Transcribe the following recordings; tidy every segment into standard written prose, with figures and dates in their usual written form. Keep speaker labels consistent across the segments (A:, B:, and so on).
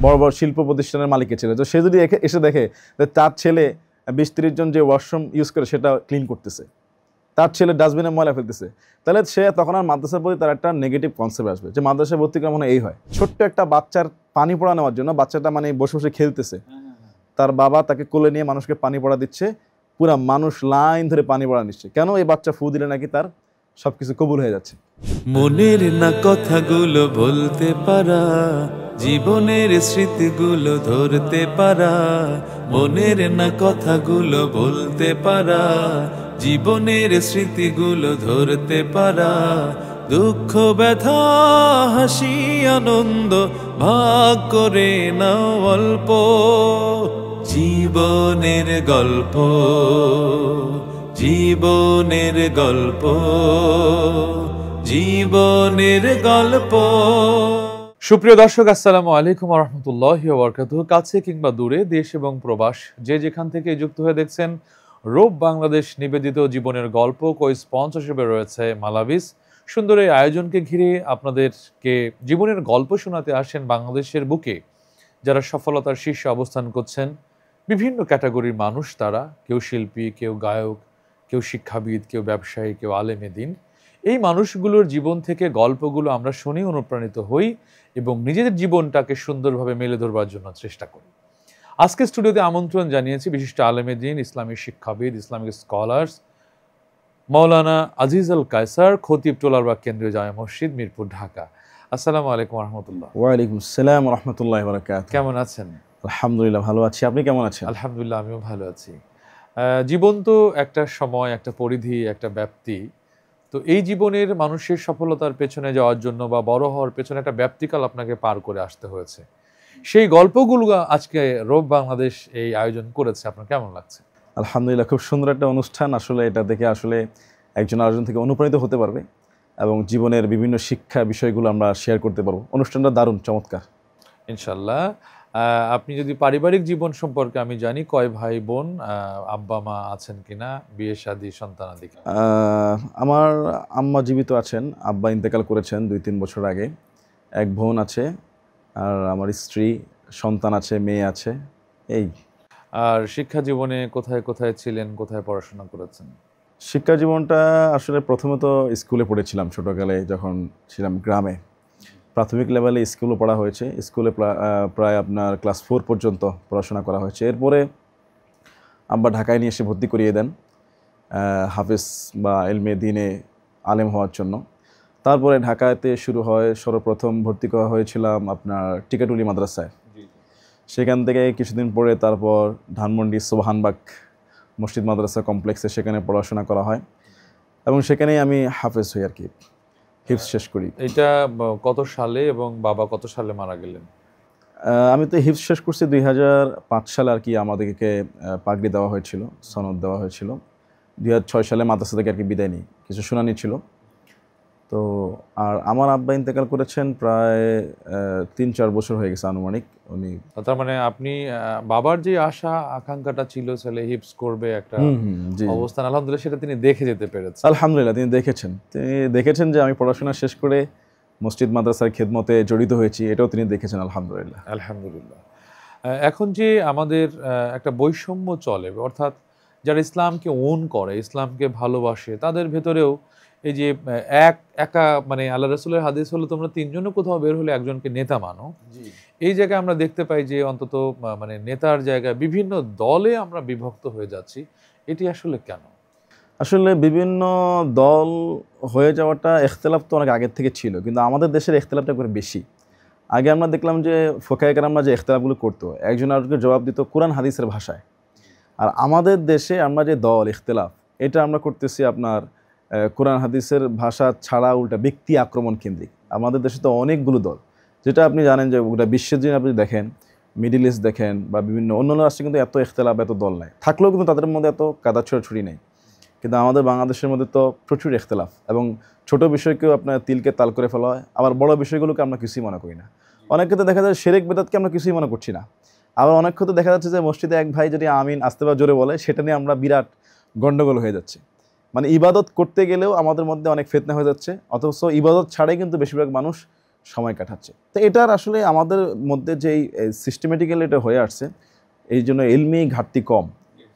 A: বড় বড় শিল্প প্রতিষ্ঠানের মালিকের ছেলে। তো সে যদি এসে দেখে যে তার ছেলে 20-30 জন যে ওয়াশরুম ইউজ করে সেটা ক্লিন করতেছে, তার ছেলে ডাস্টবিনে ময়লা ফেলতেছে, তাহলে সে তখন আর মাদ্রাসার প্রতি তার একটা নেগেটিভ কনসেপ্ট আসবে যে মাদ্রাসায় ভর্তি করা মানে এই হয়। ছোট্ট একটা বাচ্চার পানি পড়া নেওয়ার জন্য, বাচ্চাটা মানে বসে বসে খেলতেছে, তার বাবা তাকে কোলে নিয়ে মানুষকে পানি পড়া দিচ্ছে, পুরা মানুষ লাইন ধরে পানি পড়া নিচ্ছে। কেন? এই বাচ্চা ফু দিলে নাকি তার সবকিছু কবুল হয়ে যাচ্ছে।
B: মনের না কথাগুলো বলতে পারা, জীবনের স্মৃতিগুলো ধরতে পারা, মনের না কথাগুলো বলতে পারা, জীবনের স্মৃতিগুলো ধরতে পারা, দুঃখ ব্যথা হাসি আনন্দ ভাগ করে নাও অল্প, জীবনের গল্প, জীবনের গল্প, জীবনের গল্প।
C: সুপ্রিয় দর্শক, আসসালামু আলাইকুম ওয়া রাহমাতুল্লাহি ওয়া বারাকাতুহু। কাছে কিংবা দূরে, দেশ এবং প্রবাস, যে যেখান থেকে যুক্ত হয়ে দেখছেন রূপ বাংলাদেশ নিবেদিত জীবনের গল্প, স্পন্সরশিপে রয়েছে মালাভিস। সুন্দর এই আয়োজনকে ঘিরে আপনাদেরকে জীবনের গল্প শোনাতে আসেন বাংলাদেশের বুকে যারা সফলতার শীর্ষে অবস্থান করছেন। বিভিন্ন ক্যাটাগরির মানুষ তারা, কেউ শিল্পী, কেউ গায়ক, কেউ শিক্ষাবিদ, কেউ ব্যবসায়ী, কেউ আলেমে দ্বীন। এই মানুষগুলোর জীবন থেকে গল্পগুলো আমরা শুনি, অনুপ্রাণিত হই এবং নিজেদের জীবনটাকে সুন্দরভাবে মেলে ধরবার জন্য চেষ্টা করি। আজকে স্টুডিওতে আমন্ত্রণ জানিয়েছি বিশিষ্ট আলেমে দ্বীন, ইসলামী শিক্ষাবিদ, ইসলামিক স্কলার্স মাওলানা আজিজ আল কায়সার, খতিব টোলারবাগ কেন্দ্রীয় জামে মসজিদ, মিরপুর, ঢাকা। আসসালামু আলাইকুম রহমতুল্লাহ।
A: ওয়ালাইকুম আসসালাম রহমতুল্লাহ বারাকাতুহু।
C: কেমন আছেন?
A: আলহামদুলিল্লাহ ভালো আছি, আপনি কেমন আছেন?
C: আলহামদুলিল্লাহ, আমিও ভালো আছি। জীবন তো একটা সময়, একটা পরিধি, একটা ব্যাপ্তি। তো এই জীবনের মানুষের সফলতার পেছনে যাওয়ার জন্য বা বড় হওয়ার পেছনে একটা ব্যাপ্তিকাল আপনাকে পার করে আসতে হয়েছে। সেই গল্পগুলো আজকে রূপ বাংলাদেশ এই আয়োজন করেছে, আপনার কেমন লাগছে?
A: আলহামদুলিল্লাহ, খুব সুন্দর একটা অনুষ্ঠান। আসলে এটা দেখে আসলে একজন আরেকজন থেকে অনুপ্রাণিত হতে পারবে এবং জীবনের বিভিন্ন শিক্ষা বিষয়গুলো আমরা শেয়ার করতে পারবো। অনুষ্ঠানটা দারুণ, চমৎকার
C: ইনশাল্লাহ। আপনি যদি পারিবারিক জীবন সম্পর্কে, আমি জানি কয় ভাই বোন, আব্বা মা আছেন কিনা, বিয়ে শাদী, সন্তানাদি?
A: আমার আম্মা জীবিত আছেন, আব্বা ইন্তেকাল করেছেন 2-3 বছর আগে। এক বোন আছে, আর আমার স্ত্রী, সন্তান আছে, মেয়ে আছে, এই।
C: আর শিক্ষা জীবনে কোথায় কোথায় ছিলেন, কোথায় পড়াশোনা করেছেন?
A: শিক্ষা জীবনটা আসলে প্রথমে তো স্কুলে পড়েছিলাম, ছোটোকালে যখন ছিলাম গ্রামে। প্রাথমিক লেভেলে স্কুলও পড়া হয়েছে, স্কুলে প্রায় আপনার ক্লাস 4 পর্যন্ত পড়াশোনা করা হয়েছে। এরপরে আব্বা ঢাকায় নিয়ে এসে ভর্তি করিয়ে দেন হাফেজ বা এলমে দিনে আলেম হওয়ার জন্য। তারপরে ঢাকাতে শুরু হয়, সর্বপ্রথম ভর্তি করা হয়েছিলাম আপনার টিকাটুলি মাদ্রাসায়। সেখান থেকে কিছুদিন পরে তারপর ধানমন্ডি সোবহানবাগ মসজিদ মাদ্রাসা কমপ্লেক্সে সেখানে পড়াশোনা করা হয় এবং সেখানেই আমি হাফেজ হই আর কি, হিফজ শেষ করি।
C: এটা কত সালে এবং বাবা কত সালে মারা গেলেন?
A: আমি তো হিফজ শেষ করছি 2005 সালে আর কি, আমাদেরকে পাগড়ি দেওয়া হয়েছিল, সনদ দেওয়া হয়েছিল। 2006 সালে মাদ্রাসা থেকে আর কি বিদায় নিই, কিছু শুনানি ছিল তো। আর আমার আব্বা ইন্তেকাল করেছেন প্রায় 3-4 বছর হয়ে গেছে আনুমানিক। উনি,
C: তার মানে আপনি বাবার যে আশা আকাঙ্ক্ষাটা ছিল ছেলে হিফজ করবে একটা অবস্থান, আলহামদুলিল্লাহ সেটা তিনি দেখে যেতে পেরেছেন।
A: আলহামদুলিল্লাহ তিনি দেখেছেন যে আমি পড়াশোনা শেষ করে মসজিদ মাদ্রাসার খেদমতে জড়িত হয়েছি, এটাও তিনি দেখেছেন। আলহামদুলিল্লাহ
C: আলহামদুলিল্লাহ। এখন যে আমাদের একটা বৈষম্য চলে, অর্থাৎ যারা ইসলামকে ওন করে, ইসলামকে ভালোবাসে, তাদের ভেতরেও এই যে একা মানে আল্লাহ রাসূলের হাদিস হলো তোমরা 3 জনও কোথাও বের হলে একজনকে নেতা মানো। এই জায়গায় আমরা দেখতে পাই যে অন্তত মানে নেতার জায়গায় বিভিন্ন দলে আমরা বিভক্ত হয়ে যাচ্ছি। এটি আসলে কেন?
A: আসলে বিভিন্ন দল হয়ে যাওয়াটা ইখতিলাফ তো অনেক আগের থেকে ছিল, কিন্তু আমাদের দেশের ইখতিলাফটা একবার বেশি। আগে আমরা দেখলাম যে ফোকায়ে কেরামরা যে ইখতিলাফগুলো করতো, একজন আরেকজনকে জবাব দিত কোরআন হাদিসের ভাষায়। আর আমাদের দেশে আমরা যে দল ইখতিলাফ, এটা আমরা করতেছি আপনার কোরআন হাদিসের ভাষা ছাড়া উল্টা ব্যক্তি আক্রমণ কেন্দ্রিক। আমাদের দেশে তো অনেকগুলো দল, যেটা আপনি জানেন যে গোটা বিশ্বের যদি আপনি দেখেন, মিডল ইস্ট দেখেন বা বিভিন্ন অন্যান্য রাষ্ট্রে কিন্তু এত ইখতিলাফ, এত দল নাই, থাকলেও কিন্তু তাদের মধ্যে এত কাদা ছোড়াছুড়ি নেই। কিন্তু আমাদের বাংলাদেশের মধ্যে তো প্রচুর ইখতিলাফ, এবং ছোট বিষয়কেও আপনার তিলকে তাল করে ফেলা হয়, আবার বড় বিষয়গুলোকে আমরা কিছুই মনে করি না। অনেক ক্ষেত্রে দেখা যায় শিরক বিদআতকে আমরা কিছুই মনে করছি না। আবার অনেক ক্ষেত্রে দেখা যাচ্ছে যে মসজিদে এক ভাই যদি আমিন আস্তে বা জোরে বলে, সেটা নিয়ে আমরা বিরাট গন্ডগোল হয়ে যাচ্ছে। মানে ইবাদত করতে গেলেও আমাদের মধ্যে অনেক ফিতনা হয়ে যাচ্ছে, অথচ ইবাদত ছাড়াই কিন্তু বেশিরভাগ মানুষ সময় কাটাচ্ছে। তো এটার আসলে আমাদের মধ্যে যেই সিস্টেমেটিক্যালি এটা হয়ে আসছে, এই জন্য ইলমি ঘাটতি কম।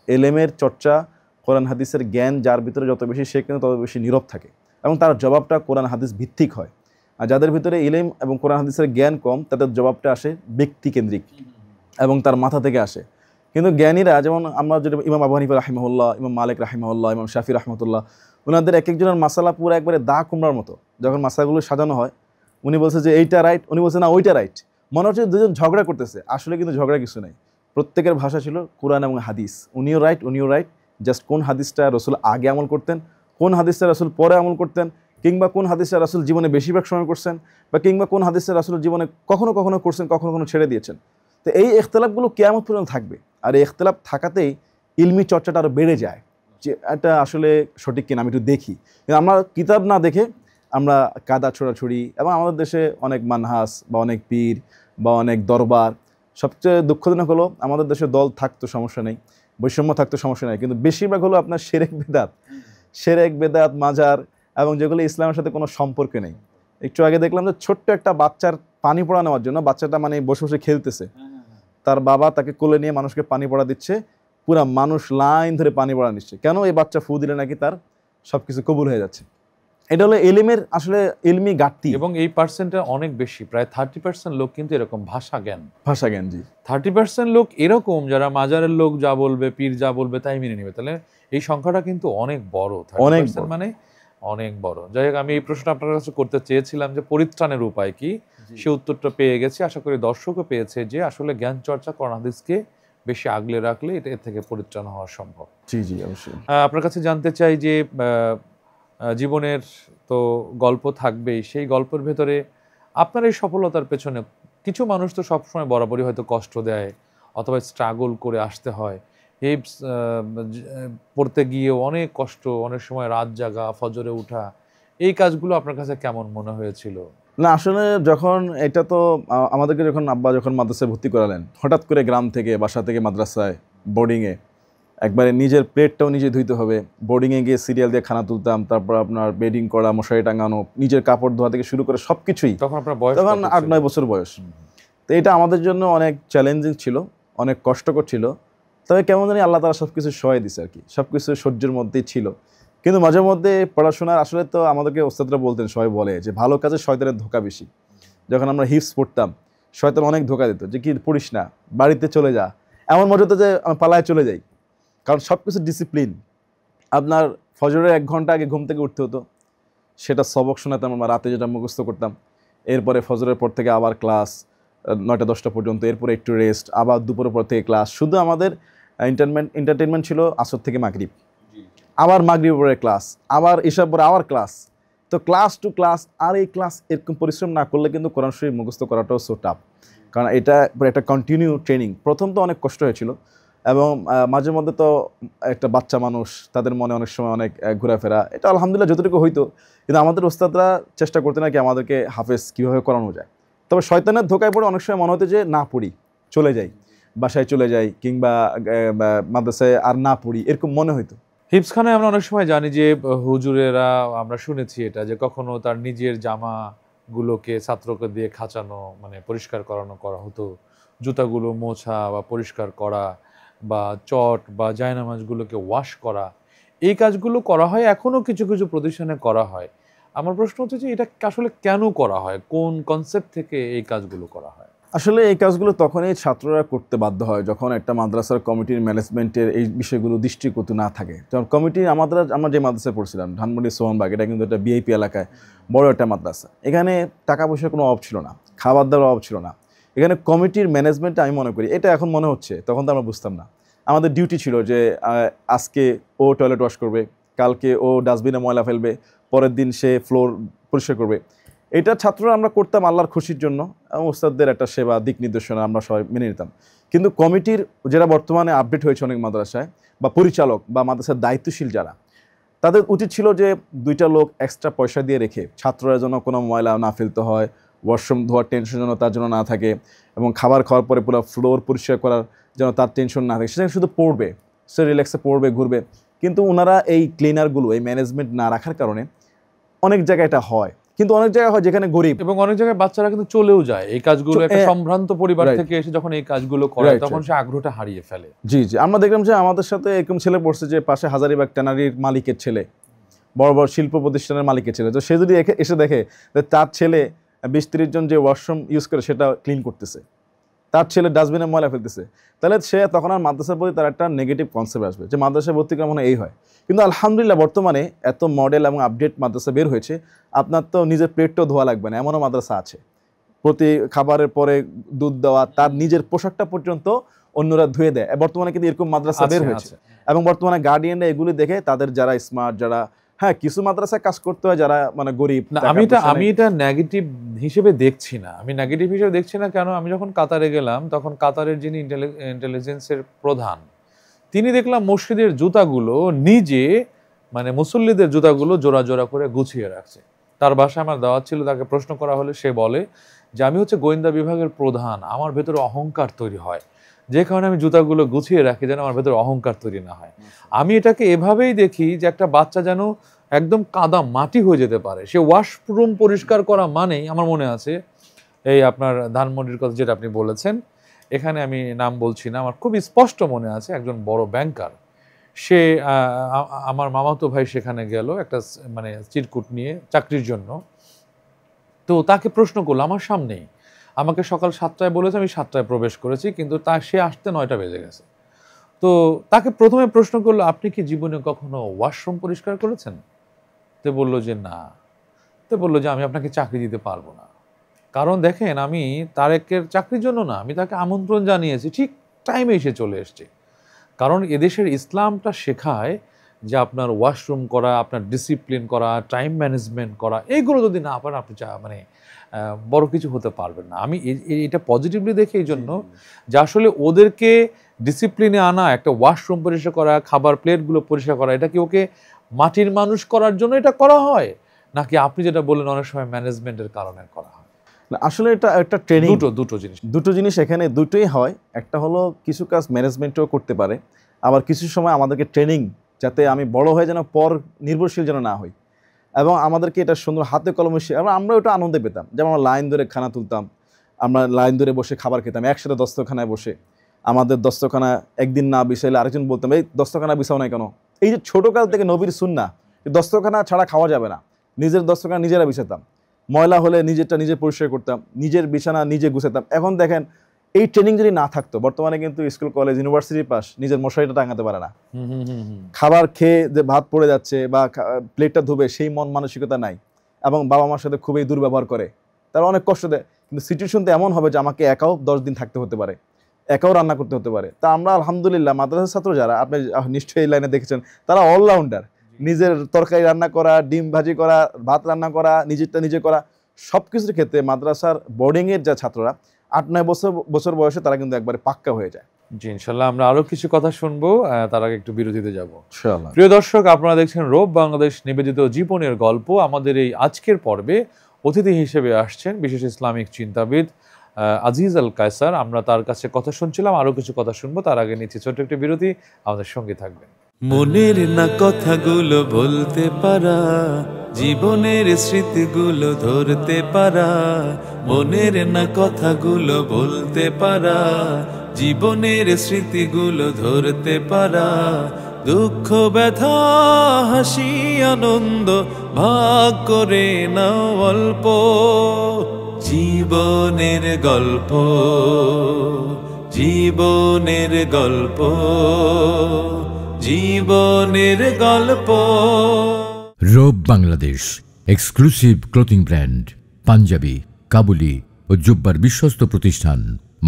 A: এলেমের চর্চা, কোরআন হাদিসের জ্ঞান যার ভিতরে যত বেশি, সে কিন্তু তত বেশি নীরব থাকে এবং তার জবাবটা কোরআন হাদিস ভিত্তিক হয়। আর যাদের ভিতরে ইলম এবং কোরআন হাদিসের জ্ঞান কম, তাদের জবাবটা আসে ব্যক্তিকেন্দ্রিক এবং তার মাথা থেকে আসে। কিন্তু জ্ঞানীরা, যেমন আমরা যেটা ইমাম আবু হানিফা রাহিমাহুল্লাহ, ইমাম মালিক রাহিমাহুল্লাহ, ইমাম শাফি রহমতুল্লাহ, ওনাদের এক একজনের মাসালা পুরো একবারে দা কুমড়ার মতো। যখন মাসালাগুলো সাজানো হয়, উনি বলছে যে এইটা রাইট, উনি বলছে না ওইটা রাইট, মনে হচ্ছে দুজন ঝগড়া করতেছে। আসলে কিন্তু ঝগড়া কিছু নেই, প্রত্যেকের ভাষা ছিল কোরআন এবং হাদিস। উনিও রাইট, উনিও রাইট। জাস্ট কোন হাদিসটা রসুল আগে আমল করতেন, কোন হাদিসটা রসুল পরে আমল করতেন, কিংবা কোন হাদিসটা রসুল জীবনে বেশিরভাগ সময় করছেন, বা কিংবা কোন হাদিসটা রসুল জীবনে কখনো কখনো করছেন, কখনো কখনো ছেড়ে দিয়েছেন। তো এই ইখতলাফগুলো কিয়ামত পর্যন্ত থাকবে। আর এই ইখতলাফ থাকাতেই ইলমি চর্চাটা আরও বেড়ে যায়। যে এটা আসলে সঠিক কিনা আমি একটু দেখি। কিন্তু আমরা কিতাব না দেখে আমরা কাদা ছোড়াছুড়ি, এবং আমাদের দেশে অনেক মানহাস বা অনেক পীর বা অনেক দরবার। সবচেয়ে দুঃখজনক হলো আমাদের দেশে দল থাকতো সমস্যা নেই, বৈষম্য থাকতো সমস্যা নেই, কিন্তু বেশিরভাগ হলো আপনার শিরক বেদাত মাজার, এবং যেগুলো ইসলামের সাথে কোনো সম্পর্ক নেই। একটু আগে দেখলাম যে ছোট্ট একটা বাচ্চার পানি পড়া নেওয়ার জন্য, বাচ্চাটা মানে বসে বসে খেলতেছে, তার বাবা তাকে কোলে নিয়ে মানুষকে পানি পড়া দিচ্ছে, পুরা মানুষ লাইন ধরে পানি পড়া নিচ্ছে। কেন? এই বাচ্চা ফু দিলে নাকি তার সবকিছু কবুল হয়ে যাচ্ছে। এটা হলো এলিমের আসলে ইলমি ঘাটতি।
C: এবং এই পার্সেন্টটা অনেক বেশি, প্রায় 30% লোক কিন্তু এরকম ভাষা জ্ঞান।
A: জি
C: 30% লোক এরকম, যারা মাজারের লোক যা বলবে, পীর যা বলবে তাই মেনে নেবে। তাহলে এই সংখ্যাটা কিন্তু অনেক বড়, 30% মানে অনেক বড়। যাই হোক, আমি এই প্রশ্নটা আপনার কাছে করতে চেয়েছিলাম যে পরিত্রাণের উপায় কি, সে উত্তরটা পেয়ে গেছি। আশা করি দর্শকও পেয়েছে যে আসলে জ্ঞান চর্চা, কোরআন হাদিসকে বেশি আগলে রাখলে এর থেকে পরিত্রাণ হওয়া সম্ভব।
A: জি অবশ্যই।
C: আপনার কাছে জানতে চাই যে জীবনের তো গল্প থাকবেই, সেই গল্পের ভেতরে আপনার এই সফলতার পেছনে কিছু মানুষ তো সবসময় বরাবরই হয়তো কষ্ট দেয় অথবা স্ট্রাগল করে আসতে হয়। এই পড়তে গিয়ে অনেক কষ্ট, অনেক সময় রাত জাগা, ফজরে উঠা, এই কাজগুলো আপনার কাছে কেমন মনে হয়েছিল?
A: না আসলে যখন এটা তো আমাদেরকে যখন আব্বা যখন মাদ্রাসায় ভর্তি করালেন, হঠাৎ করে গ্রাম থেকে, বাসা থেকে মাদ্রাসায়, বোর্ডিংয়ে, একবারে নিজের প্লেটটাও নিজে ধুইতে হবে। বোর্ডিংয়ে গিয়ে সিরিয়াল দিয়ে খানা তুলতাম, তারপর আপনার বেডিং করা, মশারি টাঙানো, নিজের কাপড় ধোয়া থেকে শুরু করে সব কিছুই।
C: তখন আপনার বয়স?
A: তখন 8-9 বছর বয়স। তো এটা আমাদের জন্য অনেক চ্যালেঞ্জিং ছিল, অনেক কষ্টকর ছিল। তবে কেমন জানি আল্লাহ তাআলা সব কিছু সহায় দিছে আর কি, সব কিছু সহ্যের মধ্যেই ছিল। কিন্তু মাঝে মধ্যে পড়াশোনার আসলে তো আমাদেরকে ওস্তাদরা বলতেন, সবাই বলে যে ভালো কাজে শয়তানের ধোঁকা বেশি। যখন আমরা হিফজ পড়তাম, শয়তান অনেক ধোঁকা দিত যে কি পড়িস না, বাড়িতে চলে যা, এমন মনে হতো যে আমি পালায় চলে যাই। কারণ সব কিছু ডিসিপ্লিন। আপনার ফজরের 1 ঘন্টা আগে ঘুম থেকে উঠতে হতো, সেটা সবক শোনাতাম আমরা, রাতে যেটা মুখস্থ করতাম। এরপরে ফজরের পর থেকে আবার ক্লাস 9টা-10টা পর্যন্ত, এরপরে একটু রেস্ট, আবার দুপুরের পর থেকে ক্লাস। শুধু আমাদের এন্টারটেনমেন্ট ছিল আসর থেকে মাগরিব, আবার মাগরিবের পরে ক্লাস, আবার এসব পরে আবার ক্লাস। তো ক্লাস টু ক্লাস। আর এই ক্লাস এরকম পরিশ্রম না করলে কিন্তু কোরআন শরীফ মুখস্থ করাটাও সো টাফ, কারণ এটা একটা কন্টিনিউ ট্রেনিং। প্রথম তো অনেক কষ্ট হয়েছিল, এবং মাঝে মধ্যে তো একটা বাচ্চা মানুষ, তাদের মনে অনেক সময় অনেক ঘোরাফেরা, এটা আলহামদুলিল্লাহ যতটুকু হইতো। কিন্তু আমাদের ওস্তাদরা চেষ্টা করতেন নাকি আমাদেরকে হাফেজ কীভাবে করানো যায়। তবে শয়তানের ধোকায় পড়ে অনেক সময় মনে হতো যে না পড়ি, চলে যাই, বাসায় চলে যাই, কিংবা মাদ্রাসায় আর না পড়ি, এরকম মনে হইতো।
C: হিফজখানায় আমরা অনেক সময় জানি যে হুজুরেরা, আমরা শুনেছি এটা, যে কখনো তার নিজের জামাগুলোকে ছাত্রকে দিয়ে খাঁচানো, মানে পরিষ্কার করা হতো, জুতাগুলো মোছা বা পরিষ্কার করা, বা চট বা জায়নামাজগুলোকে ওয়াশ করা, এই কাজগুলো করা হয়। এখনও কিছু কিছু প্রতিষ্ঠানে করা হয়। আমার প্রশ্ন হচ্ছে যে এটা আসলে কেন করা হয়, কোন কনসেপ্ট থেকে এই কাজগুলো করা হয়?
A: আসলে এই কাজগুলো তখনই ছাত্ররা করতে বাধ্য হয় যখন একটা মাদ্রাসার কমিটির ম্যানেজমেন্টের এই বিষয়গুলো দৃষ্টিকটু না থাকে। যেমন কমিটি, আমরা যে মাদ্রাসায় পড়ছিলাম ধানমন্ডি সোহানবাগ, এটা কিন্তু একটা বিআইপি এলাকায় বড় একটা মাদ্রাসা। এখানে টাকা পয়সার কোনো অভাব ছিল না, খাবার দাবার অভাব ছিল না। এখানে কমিটির ম্যানেজমেন্টে আমি মনে করি, এটা এখন মনে হচ্ছে, তখন তো আমরা বুঝতাম না, আমাদের ডিউটি ছিল যে আজকে ও টয়লেট ওয়াশ করবে, কালকে ও ডাস্টবিনে ময়লা ফেলবে, পরের দিন সে ফ্লোর পরিষ্কার করবে। এটা ছাত্ররা আমরা করতাম আল্লাহর খুশির জন্য, এবং ওস্তাদদের একটা সেবা, দিক নির্দেশনা আমরা সবাই মেনে নিতাম। কিন্তু কমিটির যারা বর্তমানে আপডেট হয়েছে অনেক মাদ্রাসায়, বা পরিচালক বা মাদ্রাসার দায়িত্বশীল যারা, তাদের উচিত ছিল যে 2টা লোক এক্সট্রা পয়সা দিয়ে রেখে ছাত্ররা যেন কোনো ময়লা না ফেলতে হয়, ওয়াশরুম ধোয়ার টেনশন যেন তার জন্য না থাকে, এবং খাবার খাওয়ার পরে পুরো ফ্লোর পরিষ্কার করার যেন তার টেনশন না থাকে, সেখানে শুধু পড়বে, সে রিল্যাক্সে পড়বে, ঘুরবে। কিন্তু ওনারা এই ক্লিনারগুলো, এই ম্যানেজমেন্ট না রাখার কারণে অনেক জায়গায় এটা হয়। কিন্তু অনেক জায়গায় হয় যেখানে গরিব,
C: এবং অনেক জায়গায় বাচ্চারা কিন্তু চলেও যায় এই কাজগুলো, একটা সম্ভ্রান্ত পরিবার থেকে এসে যখন এই কাজগুলো করে তখন সে আগ্রহটা হারিয়ে ফেলে।
A: জি জি, আমরা দেখলাম যে আমাদের সাথে এরকম ছেলে পড়ছে যে পাশে হাজারিবাগ ট্যানারির মালিকের ছেলে, বড় বড় শিল্প প্রতিষ্ঠানের মালিকের ছেলে, তো সে যদি এসে দেখে যে তার ছেলে 20-30 জন যে ওয়াশরুম ইউজ করে সেটা ক্লিন করতেছে, তার ছেলে ডাস্টবিনে ময়লা ফেলতেছে, তাহলে সে তখন আর মাদ্রাসার প্রতি তার একটা নেগেটিভ কনসেপ্ট আসবে যে মাদ্রাসায় ভর্তি করা মনে এই হয়। কিন্তু আলহামদুলিল্লাহ বর্তমানে এত মডেল এবং আপডেট মাদ্রাসা বের হয়েছে, আপনার তো নিজের প্লেটটাও ধোয়া লাগবে না, এমনও মাদ্রাসা আছে। প্রতি খাবারের পরে দুধ দেওয়া, তার নিজের পোশাকটা পর্যন্ত অন্যরা ধুয়ে দেয়, বর্তমানে কিন্তু এরকম মাদ্রাসা বের হয়েছে। এবং বর্তমানে গার্ডিয়ানরা এগুলি দেখে তাদের যারা স্মার্ট, যারা হ্যাঁ কিছু মাদ্রাসায় কাজ করতে হয়, যারা মানে গরিব।
C: আমি এটা নেগেটিভ হিসেবে দেখছি না, আমি নেগেটিভ হিসেবে দেখছি না কেন, আমি যখন কাতারে গেলাম তখন কাতারের যিনি ইন্টেলিজেন্সের প্রধান, তিনি দেখলাম মসজিদের জুতাগুলো নিজে মানে মুসল্লিদের জুতাগুলো জোড়া জোড়া করে গুছিয়ে রাখছে। তার বাসায় আমার দাওয়াত ছিল, তাকে প্রশ্ন করা হলে সে বলে যে আমি হচ্ছে গোয়েন্দা বিভাগের প্রধান, আমার ভেতরে অহংকার তৈরি হয়, যে কারণে আমি জুতাগুলো গুছিয়ে রাখি যেন আমার ভেতরে অহংকার তৈরি না হয়। আমি এটাকে এভাবেই দেখি যে একটা বাচ্চা যেন একদম কাদা মাটি হয়ে যেতে পারে, সে ওয়াশরুম পরিষ্কার করা মানেই, আমার মনে আছে এই আপনার ধানমন্ডির কথা যেটা আপনি বলেছেন, এখানে আমি নাম বলছি না, আমার খুব স্পষ্ট মনে আছে একজন বড় ব্যাংকার, সে আমার মামাতো ভাই সেখানে গেল একটা মানে চিরকুট নিয়ে চাকরির জন্য, তো তাকে প্রশ্ন করলো আমার সামনেই, আমাকে সকাল 7টায় বলেছে, আমি 7টায় প্রবেশ করেছি, কিন্তু সে আসতে 9টা বেজে গেছে। তো তাকে প্রথমে প্রশ্ন করলো আপনি কি জীবনে কখনো ওয়াশরুম পরিষ্কার করেছেন? তো বললো যে না। তো বললো যে আমি আপনাকে চাকরি দিতে পারবো না, কারণ দেখেন আমি তারেকের চাকরির জন্য না, আমি তাকে আমন্ত্রণ জানিয়েছি, ঠিক টাইমে এসে চলে এসছে। কারণ এদেশের ইসলামটা শেখায় যে আপনার ওয়াশরুম করা, আপনার ডিসিপ্লিন করা, টাইম ম্যানেজমেন্ট করা, এইগুলো যদি না পারেন আপনি মানে বড় কিছু হতে পারবেন না। আমি এটা পজিটিভলি দেখি এই জন্য যে আসলে ওদেরকে ডিসিপ্লিনে আনা, একটা ওয়াশরুম পরিষ্কার করা, খাবার প্লেটগুলো পরিষ্কার করা, এটা কি ওকে মাটির মানুষ করার জন্য এটা করা হয়, নাকি আপনি যেটা বললেন অনেক সময় ম্যানেজমেন্টের কারণে করা হয়?
A: আসলে এটা একটা ট্রেনিং, দুটো জিনিস এখানে দুটোই হয়। একটা হলো কিছু কাজ ম্যানেজমেন্টও করতে পারে, আবার কিছু সময় আমাদেরকে ট্রেনিং, যাতে আমি বড় হয়ে যেন পর নির্ভরশীল যেন না হই, এবং আমাদেরকে এটা সুন্দর হাতে কলমে এবং আমরা ওটা আনন্দে পেতাম। যেমন আমরা লাইন ধরে খানা তুলতাম, আমরা লাইন ধরে বসে খাবার খেতাম, একসাথে দস্তখানায় বসে। আমাদের দস্তখানা একদিন না বিছাইলে আরেকজন বলতাম এই দস্তখানা বিছাও নাই কেন। এই যে ছোটোকাল থেকে নবীর সুন্নাহ, দস্তখানা ছাড়া খাওয়া যাবে না, নিজের দস্তখানা নিজেরা বিছাতাম, ময়লা হলে নিজেরটা নিজে পরিষ্কার করতাম, নিজের বিছানা নিজে গুছাতাম। এখন দেখেন এই ট্রেনিং যদি না থাকতো, বর্তমানে কিন্তু স্কুল কলেজ ইউনিভার্সিটি পাস নিজের মশারিটা টাঙাতে পারে না, খাবার খেয়ে যে ভাত পড়ে যাচ্ছে বা প্লেটটা ধুবে সেই মন মানসিকতা নাই, এবং বাবা মার সাথে খুবই দুর্ব্যবহার করে, তারা অনেক কষ্ট দেয়। কিন্তু সিচুয়েশন তো এমন হবে যে আমাকে একাও 10 দিন থাকতে হতে পারে, একাও রান্না করতে হতে পারে। তা আমরা আলহামদুলিল্লাহ মাদ্রাসার ছাত্র যারা, আপনি নিশ্চয়ই এই লাইনে দেখেছেন, তারা অলরাউন্ডার, নিজের তরকারি রান্না করা, ডিম ভাজি করা, ভাত রান্না করা, নিজেরটা নিজে করা, সব কিছুর ক্ষেত্রে মাদ্রাসার বোর্ডিংয়ের যা ছাত্ররা 8-9 বছর বয়সে তারা কিন্তু একবারে পাক্কা হয়ে যায়।
C: জি ইনশাল্লাহ আমরা আরো কিছু কথা শুনবো, তার আগে একটু বিরতিতে যাব। প্রিয় দর্শক, আপনারা দেখছেন রোব বাংলাদেশ নিবেদিত জীবনের গল্প। আমাদের এই আজকের পর্বে অতিথি হিসেবে আসছেন বিশেষ ইসলামিক চিন্তাবিদ আজিজ আল কায়সার। আমরা তার কাছে কথা শুনছিলাম, আরো কিছু কথা শুনবো, তার আগে নিচ্ছি ছোট্ট একটি বিরতি, আমাদের সঙ্গে থাকবেন।
B: মনের না কথাগুলো বলতে পারা, জীবনের স্মৃতিগুলো ধরতে পারা, মনের না কথাগুলো বলতে পারা, জীবনের স্মৃতিগুলো ধরতে পারা, দুঃখ ব্যথা হাসি আনন্দ ভাগ করে নাও অল্প, জীবনের গল্প, জীবনের গল্প, জীবনের গল্প।
D: Robe Bangladesh exclusive clothing brand, panjabi, kabuli ও জুব্বার বিশ্বস্ত প্রতিষ্ঠান।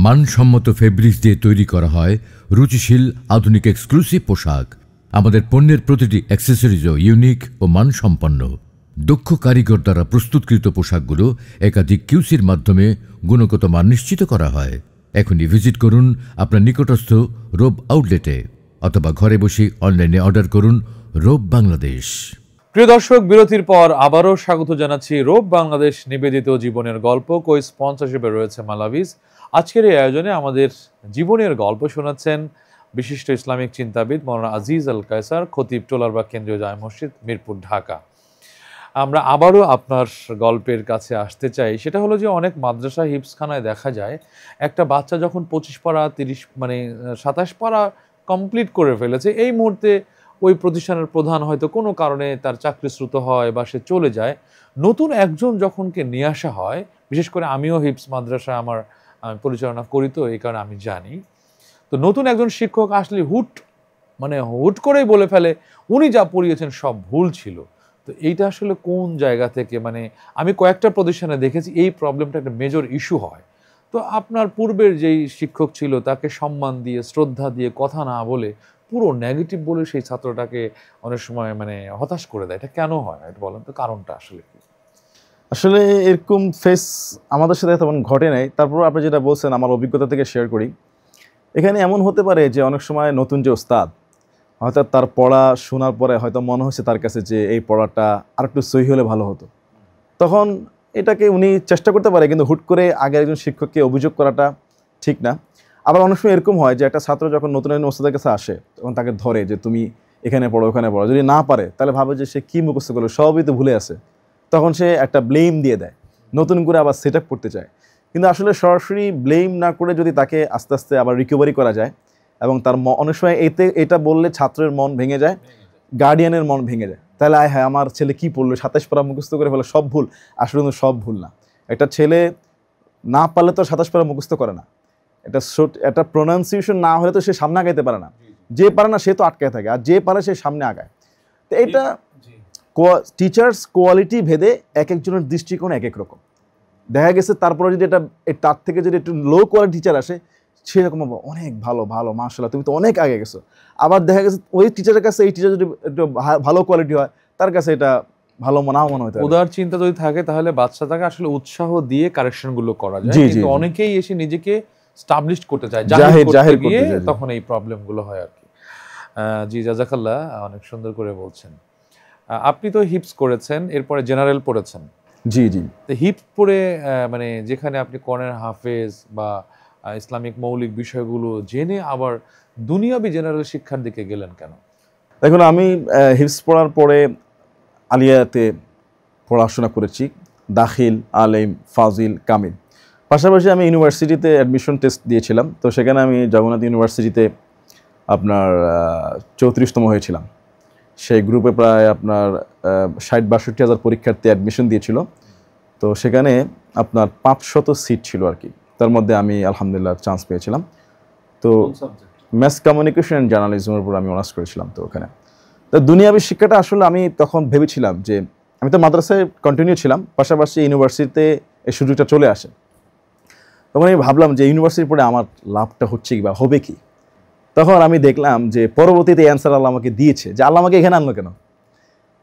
D: মানসম্মত ফেব্রিক্স দিয়ে তৈরি করা হয় রুচিশীল আধুনিক এক্সক্লুসিভ পোশাক। আমাদের পণ্যের প্রতিটি অ্যাক্সেসরিজও ইউনিক ও মানসম্পন্ন। দক্ষ কারিগর দ্বারা প্রস্তুতকৃত পোশাকগুলো একাধিক কিউসির মাধ্যমে গুণগত মান নিশ্চিত করা হয়। এখনই ভিজিট করুন আপনার নিকটস্থ রোব আউটলেটে, অথবা ঘরে বসে অনলাইনে অর্ডার করুন রোব বাংলাদেশ।
C: প্রিয় দর্শক, বিরতির পর আবারও স্বাগত জানাচ্ছি রোব বাংলাদেশ নিবেদিত জীবনের গল্প। কো স্পন্সরশিপে রয়েছে মালাভিজ। আজকের এই আয়োজনে আমাদের জীবনের গল্প শোনাচ্ছেন বিশিষ্ট ইসলামিক চিন্তাবিদ মাওলানা আজিজ আল কায়সার, খতিব টোলারবাগ কেন্দ্রীয় জামে মসজিদ, মিরপুর, ঢাকা। আমরা আবারও আপনার গল্পের কাছে আসতে চাই। সেটা হলো যে অনেক মাদ্রাসা হিফজখানায় দেখা যায় একটা বাচ্চা যখন 25 পারা 30 মানে 27 পারা কমপ্লিট করে ফেলেছে, এই মুহূর্তে ওই প্রতিষ্ঠানের প্রধান হয়তো কোনো কারণে তার চাকরিচ্যুত হয় বা সে চলে যায়, নতুন একজন যখনকে নিয়ে আসা হয়, বিশেষ করে আমিও হিফজ মাদ্রাসা আমার পরিচালনা করি, তো এই কারণে আমি জানি। তো নতুন একজন শিক্ষক আসলে হুট করেই বলে ফেলে উনি যা পড়িয়েছেন সব ভুল ছিল। তো এইটা আসলে কোন জায়গা থেকে, মানে আমি কয়েকটা প্রতিষ্ঠানে দেখেছি এই প্রবলেমটা একটা মেজর ইস্যু হয়। তো আপনার পূর্বের যেই শিক্ষক ছিল তাকে সম্মান দিয়ে শ্রদ্ধা দিয়ে কথা না বলে পুরো নেগেটিভ বলে সেই ছাত্রটাকে অনেক সময় মানে হতাশ করে দেয়, এটা কেন হয় এটা বলেন তো, কারণটা আসলে কি?
A: আসলে এরকম ফেস আমাদের সাথে তেমন ঘটে নাই, তারপর আপনি যেটা বলছেন আমার অভিজ্ঞতা থেকে শেয়ার করি। এখানে এমন হতে পারে যে অনেক সময় নতুন যে ওস্তাদ হয়তো তার পড়া শোনার পরে হয়তো মনে হচ্ছে তার কাছে যে এই পড়াটা আর একটু সহি হলে ভালো হতো, তখন এটাকে উনি চেষ্টা করতে পারে, কিন্তু হুট করে আগে একজন শিক্ষককে অভিযোগ করাটা ঠিক না। আবার অনেক সময় এরকম হয় যে একটা ছাত্র যখন নতুন একজন ওস্তাদের কাছে আসে তখন তাকে ধরে যে তুমি এখানে পড়ো ওখানে পড়ো, যদি না পারে তাহলে ভাবে যে সে কী মুখস্থ করলো, সবই তো ভুলে আছে, তখন সে একটা ব্লেম দিয়ে দেয়, নতুন করে আবার সেট আপ করতে চায়। কিন্তু আসলে সরাসরি ব্লেম না করে যদি তাকে আস্তে আস্তে আবার রিকভারি করা যায়, এবং তার অনেক সময় এটা বললে ছাত্রের মন ভেঙে যায়, গার্ডিয়ানের মন ভেঙে যায়, তাহলে হ্যাঁ আমার ছেলে কী পড়লো 27 পারা মুখস্থ করে ফেলে সব ভুল। আসলে কিন্তু সব ভুল না, একটা ছেলে না পারলে তো 27 পারা মুখস্থ করে না, এটা প্রোনাউন্সিয়েশন না হলে তো সে সামনে আগাইতে পারে না, যে পারে না সে তো আটকায় থাকে, আর যে পারে সে সামনে আগায়। তো এটা টিচার্স কোয়ালিটি ভেদে এক একজনের দৃষ্টিকোণ এক এক রকম। দেখা গেছে তারপরে যদি তার থেকে যদি একটু লো কোয়ালিটি টিচার আসে সেরকম অনেক ভালো মাশাআল্লাহ তুমি তো অনেক আগে গেছো। আবার দেখা গেছে ওই টিচারের কাছে এই টিচার যদি একটু ভালো কোয়ালিটি হয় তার কাছে এটা ভালো মনে হতে পারে।
C: উদার চিন্তা যদি থাকে তাহলে বাচ্চাটাকে আসলে উৎসাহ দিয়ে কারেকশনগুলো করা যায়, কিন্তু অনেকেই এসে নিজেকে স্টাবলিশ করতে চায়, জাহির করতে গিয়ে তখন এই প্রবলেমগুলো হয় আর কি। জি জাযাকাল্লাহ, অনেক সুন্দর করে বলছেন। আপনি তো হিপস করেছেন, এরপরে জেনারেল পড়েছেন।
A: জি
C: তো হিপস পড়ে মানে যেখানে আপনি কোরআনের হাফেজ বা ইসলামিক মৌলিক বিষয়গুলো জেনে আবার দুনিয়াবি জেনারেল শিক্ষার দিকে গেলেন কেন?
A: দেখুন, আমি হিপস পড়ার পরে আলিয়াতে পড়াশোনা করেছি, দাখিল, আলেম, ফাজিল, কামিল। পাশাপাশি আমি ইউনিভার্সিটিতে অ্যাডমিশন টেস্ট দিয়েছিলাম, তো সেখানে আমি জগন্নাথ ইউনিভার্সিটিতে আপনার 34তম হয়েছিলাম। সেই গ্রুপে প্রায় আপনার 60-62 হাজার পরীক্ষার্থী অ্যাডমিশন দিয়েছিল, তো সেখানে আপনার 500 সিট ছিল আর কি, তার মধ্যে আমি আলহামদুলিল্লাহ চান্স পেয়েছিলাম। তো ম্যাস কমিউনিকেশন অ্যান্ড জার্নালিজমের উপর আমি অনার্স করেছিলাম। তো ওখানে তো দুনিয়াবি শিক্ষাটা আসলে আমি তখন ভেবেছিলাম যে আমি তো মাদ্রাসায় কন্টিনিউ ছিলাম, পাশাপাশি ইউনিভার্সিটিতে এই সুযোগটা চলে আসে। তখন আমি ভাবলাম যে ইউনিভার্সিটির পরে আমার লাভটা হচ্ছে কি বা হবে কি। তখন আমি দেখলাম যে পরবর্তীতে অ্যান্সার আল্লাহ আমাকে দিয়েছে, যে আল্লাহ আমাকে এখানে আনলো কেন,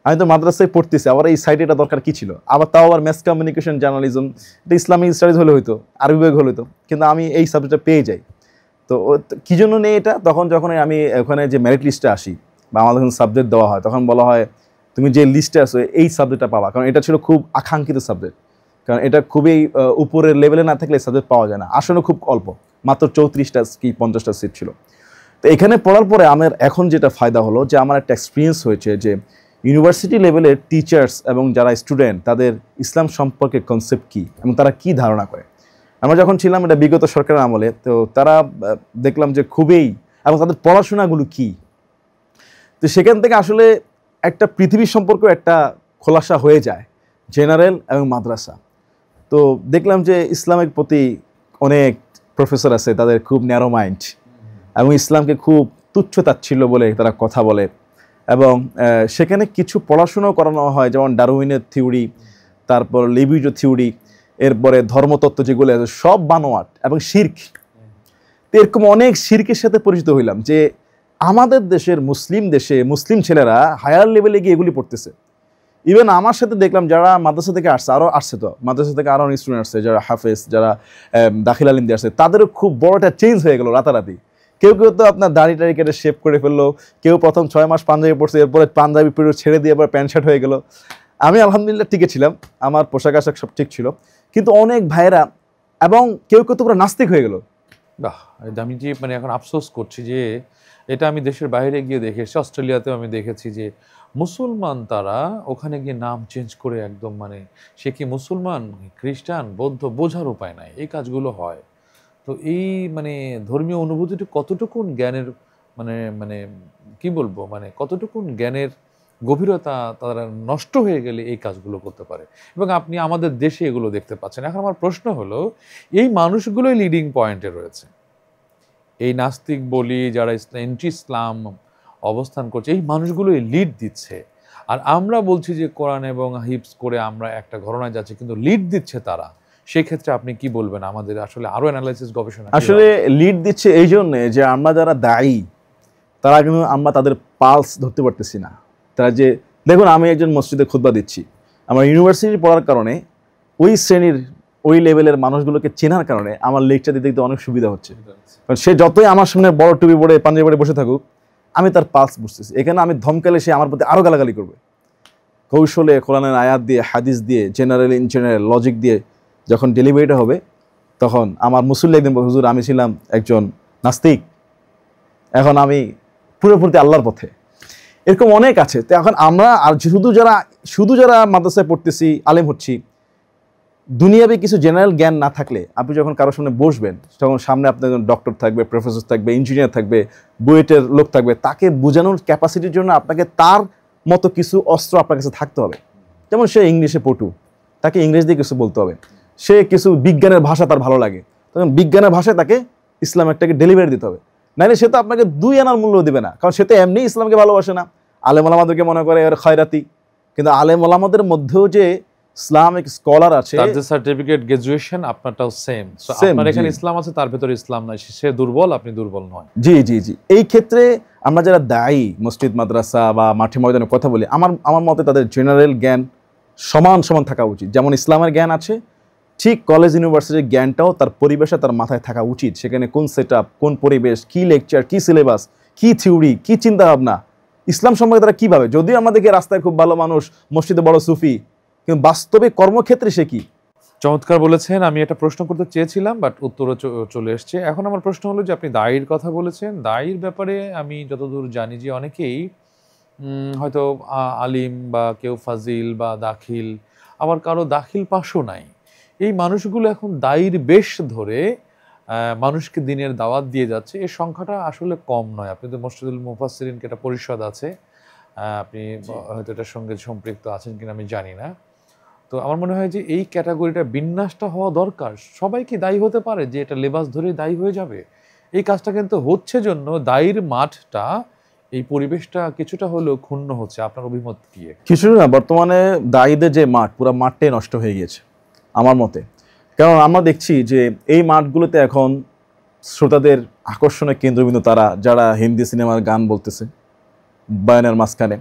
A: আমি তো মাদ্রাসায় পড়তেছি, আবার এই সাইডে এটা দরকার কী ছিল, আবার তাও আবার ম্যাস কমিউনিকেশন জার্নালিজম, এটা ইসলামিক স্টাডিজ হলে হইতো, আরবি বিভাগ হলে হতো, কিন্তু আমি এই সাবজেক্টটা পেয়ে যাই। তো কী জন্য নেই এটা, যখন আমি ওখানে যে মেরিট লিস্টে আসি বা আমাদের যখন সাবজেক্ট দেওয়া হয় তখন বলা হয় তুমি যে লিস্টে আসো এই সাবজেক্টটা পাবা, কারণ এটা ছিল খুব আকাঙ্ক্ষিত সাবজেক্ট, কারণ এটা খুবই উপরের লেভেলে না থাকলে সাবজেক্ট পাওয়া যায় না, আসলে খুব অল্প, মাত্র 34টা কি 50টা সিট ছিল। তো এখানে পড়ার পরে আমার এখন যেটা ফায়দা হলো যে আমার একটা এক্সপিরিয়েন্স হয়েছে যে ইউনিভার্সিটি লেভেলের টিচার্স এবং যারা স্টুডেন্ট তাদের ইসলাম সম্পর্কে কনসেপ্ট কী এবং তারা কি ধারণা করে। আমরা যখন ছিলাম এটা বিগত সরকারের আমলে, তো তারা দেখলাম যে খুবই, এবং তাদের পড়াশোনাগুলো কি, তো সেখান থেকে আসলে একটা পৃথিবীর সম্পর্ক একটা খোলাসা হয়ে যায় জেনারেল এবং মাদ্রাসা। তো দেখলাম যে ইসলামের প্রতি অনেক প্রফেসর আছে তাদের খুব ন্যারো মাইন্ড এবং ইসলামকে খুব তুচ্ছ তাচ্ছিল্য বলে তারা কথা বলে, এবং সেখানে কিছু পড়াশোনাও করানো হয়, যেমন ডারউইনের থিওরি, তারপর লিবিডো থিওরি, এরপরে ধর্মতত্ত্ব যেগুলো আছে সব বানোয়াট এবং শিরক। তো এরকম অনেক শিরকের সাথে পরিচিত হইলাম যে আমাদের দেশের মুসলিম ছেলেরা হায়ার লেভেলে গিয়ে এগুলি পড়তেছে। ইভেন আমার সাথে দেখলাম যারা মাদ্রাসা থেকে আসছে, তো মাদ্রাসা থেকে আরও অনেক স্টুডেন্ট আসছে যারা হাফেজ, যারা দাখিল আলিম দিয়ে আসছে, তাদেরও খুব বড় একটা চেঞ্জ হয়ে গেলো রাতারাতি। কেউ তো আপনার দাড়ি টাড়ি কেটে শেভ করে ফেললো, কেউ প্রথম 6 মাস পাঞ্জাবি পড়ছে, এরপরে পাঞ্জাবি পিরিয়ড ছেড়ে দিয়ে আবার প্যান্ট শার্ট হয়ে গেলো। আমি আলহামদুলিল্লাহ টিকে ছিলাম, আমার পোশাক আশাক সব ঠিক ছিল, কিন্তু অনেক ভাইয়েরা এবং কেউ তো পুরো নাস্তিক হয়ে গেল,
C: বাহ, আমি যে মানে এখন আফসোস করছি যে এটা আমি দেশের বাইরে গিয়ে দেখেছি, অস্ট্রেলিয়াতেও আমি দেখেছি যে মুসলমান তারা ওখানে গিয়ে নাম চেঞ্জ করে একদম মানে সে কি মুসলমান, খ্রিস্টান, বৌদ্ধ বোঝার উপায় নাই, এই কাজগুলো হয়। তো এই মানে ধর্মীয় অনুভূতিটি কতটুকুন জ্ঞানের মানে মানে কি বলবো মানে কতটুকুন জ্ঞানের গভীরতা তারা নষ্ট হয়ে গেলে এই কাজগুলো করতে পারে, এবং আপনি আমাদের দেশে এগুলো দেখতে পাচ্ছেন। এখন আমার প্রশ্ন হলো, এই মানুষগুলোই লিডিং পয়েন্টে রয়েছে, এই নাস্তিক বলি যারা এন্টি ইসলাম অবস্থান করছে, এই মানুষগুলোই লিড দিচ্ছে, আর আমরা বলছি যে কোরআন এবং হিপস করে আমরা একটা ঘটনায় যাচ্ছি, কিন্তু লিড দিচ্ছে তারা। সেই ক্ষেত্রে আপনি কি বলবেন? আমাদের আসলে আরো অ্যানালাইসিস গবেষণা
A: আসলে লিড দিচ্ছে এই জন্যে যে আমরা যারা দায়ী তারা কিন্তু আমরা তাদের পালস ধরতে পারতেছি না। তারা যে দেখুন, আমি একজন মসজিদে খুতবা দিচ্ছি, আমার ইউনিভার্সিটি পড়ার কারণে ওই শ্রেণীর ওই লেভেলের মানুষগুলোকে চেনার কারণে আমার লেকচার দিতে অনেক সুবিধা হচ্ছে। কারণ সে যতই আমার সামনে বড় টুপি পরে পাঞ্জাবি পরে বসে থাকুক, আমি তার পালস বুঝতেছি। এখানে আমি ধমকালে সে আমার প্রতি আরও গালাগালি করবে। কৌশলে কোরআনের আয়াত দিয়ে, হাদিস দিয়ে, জেনারেল ইন জেনারেল লজিক দিয়ে যখন ডেলিভারিটা হবে, তখন আমার মুসল্লি একদিন বলে, হুজুর আমি ছিলাম একজন নাস্তিক, এখন আমি পুরোপুরি আল্লাহর পথে। এরকম অনেক আছে। তো এখন আমরা আর শুধু যারা মাদ্রাসায় পড়তেছি, আলেম হচ্ছি, দুনিয়াবে কিছু জেনারেল জ্ঞান না থাকলে আপনি যখন কারোর সামনে বসবেন, তখন সামনে আপনার একজন ডক্টর থাকবে, প্রফেসর থাকবে, ইঞ্জিনিয়ার থাকবে, বুয়েটের লোক থাকবে, তাকে বোঝানোর ক্যাপাসিটির জন্য আপনাকে তার মতো কিছু অস্ত্র আপনার কাছে থাকতে হবে। যেমন সে ইংলিশে পটু, তাকে ইংরেজি দিয়ে কিছু বলতে হবে। সে কিছু বিজ্ঞানের ভাষা তার ভালো লাগে, তখন বিজ্ঞানের ভাষায় তাকে ইসলাম একটাকে ডেলিভারি দিতে হবে। নাহলে সে তো আপনাকে 2 আনার মূল্য দেবে না, কারণ সে তো এমনি ইসলামকে ভালোবাসে না। আলেম ওলামাদেরকে মনে করে এর খয়রাতি, কিন্তু আলেম ওলামাদের মধ্যেও যে ইসলামিক স্কলার আছে,
C: তার যে সার্টিফিকেট গ্রাজুয়েশন আপনারটাও সেম। সো আপনার এখানে ইসলাম আছে, তার ভিতরে ইসলাম নাই, সে দুর্বল, আপনি দুর্বল নয়।
A: জি জি জি। এই ক্ষেত্রে আমরা যারা দায়ী, মসজিদ মাদ্রাসা বা মাঠে ময়দানে কথা বলি, আমার মতে তাদের জেনারেল জ্ঞান সমান সমান থাকা উচিত। যেমন ইসলামের জ্ঞান আছে, ঠিক কলেজ ইউনিভার্সিটির জ্ঞানটাও তার পরিবেশে তার মাথায় থাকা উচিত। সেখানে কোন সেট আপ, কোন পরিবেশ, কি লেকচার, কি সিলেবাস, কি থিওরি, কি চিন্তাভাবনা, ইসলাম সম্পর্কে তারা কীভাবে। যদিও আমাদেরকে রাস্তায় খুব ভালো মানুষ, মসজিদে বড় সুফি, কিন্তু বাস্তবে কর্মক্ষেত্রে সে কি।
C: চমৎকার বলেছেন। আমি একটা প্রশ্ন করতে চেয়েছিলাম, বাট উত্তরও চলে এসছে। এখন আমার প্রশ্ন হলো যে আপনি দায়ীর কথা বলেছেন, দায়ীর ব্যাপারে আমি যতদূর জানি যে অনেকেই হয়তো আলিম বা কেউ ফাজিল বা দাখিল, আবার কারো দাখিল পাশও নাই। এই মানুষগুলো এখন দায়ীর বেশ ধরে মানুষকে দিনের দাওয়াত দিয়ে যাচ্ছে। এর সংখ্যাটা আসলে কম নয়। আপনি তো মসজিদুল মুফাসসিরিনকে একটা পরিষদ আছে, আপনি হয়তো এটার সঙ্গে সম্পৃক্ত আছেন কিনা আমি জানি না। তো আমার মনে হয় যে এই ক্যাটাগরিটা বিন্যাসটা হওয়া দরকার। সবাই কি দায়ী হতে পারে যে এটা লেবাস ধরে দায়ী হয়ে যাবে? এই কাজটা কিন্তু হচ্ছে জন্য দায়ীর মাঠটা, এই পরিবেশটা কিছুটা হলেও ক্ষুণ্ণ হচ্ছে। আপনার অভিমত কি?
A: কিছু না, বর্তমানে দায়ীদের যে মাঠ, পুরো মাঠটাই নষ্ট হয়ে গিয়েছে আমার মতে। কারণ আমরা দেখছি যে এই মাঠগুলোতে এখন শ্রোতাদের আকর্ষণের কেন্দ্রবিন্দু তারা, যারা হিন্দি সিনেমার গান বলতেছে বয়ানের মাঝখানে,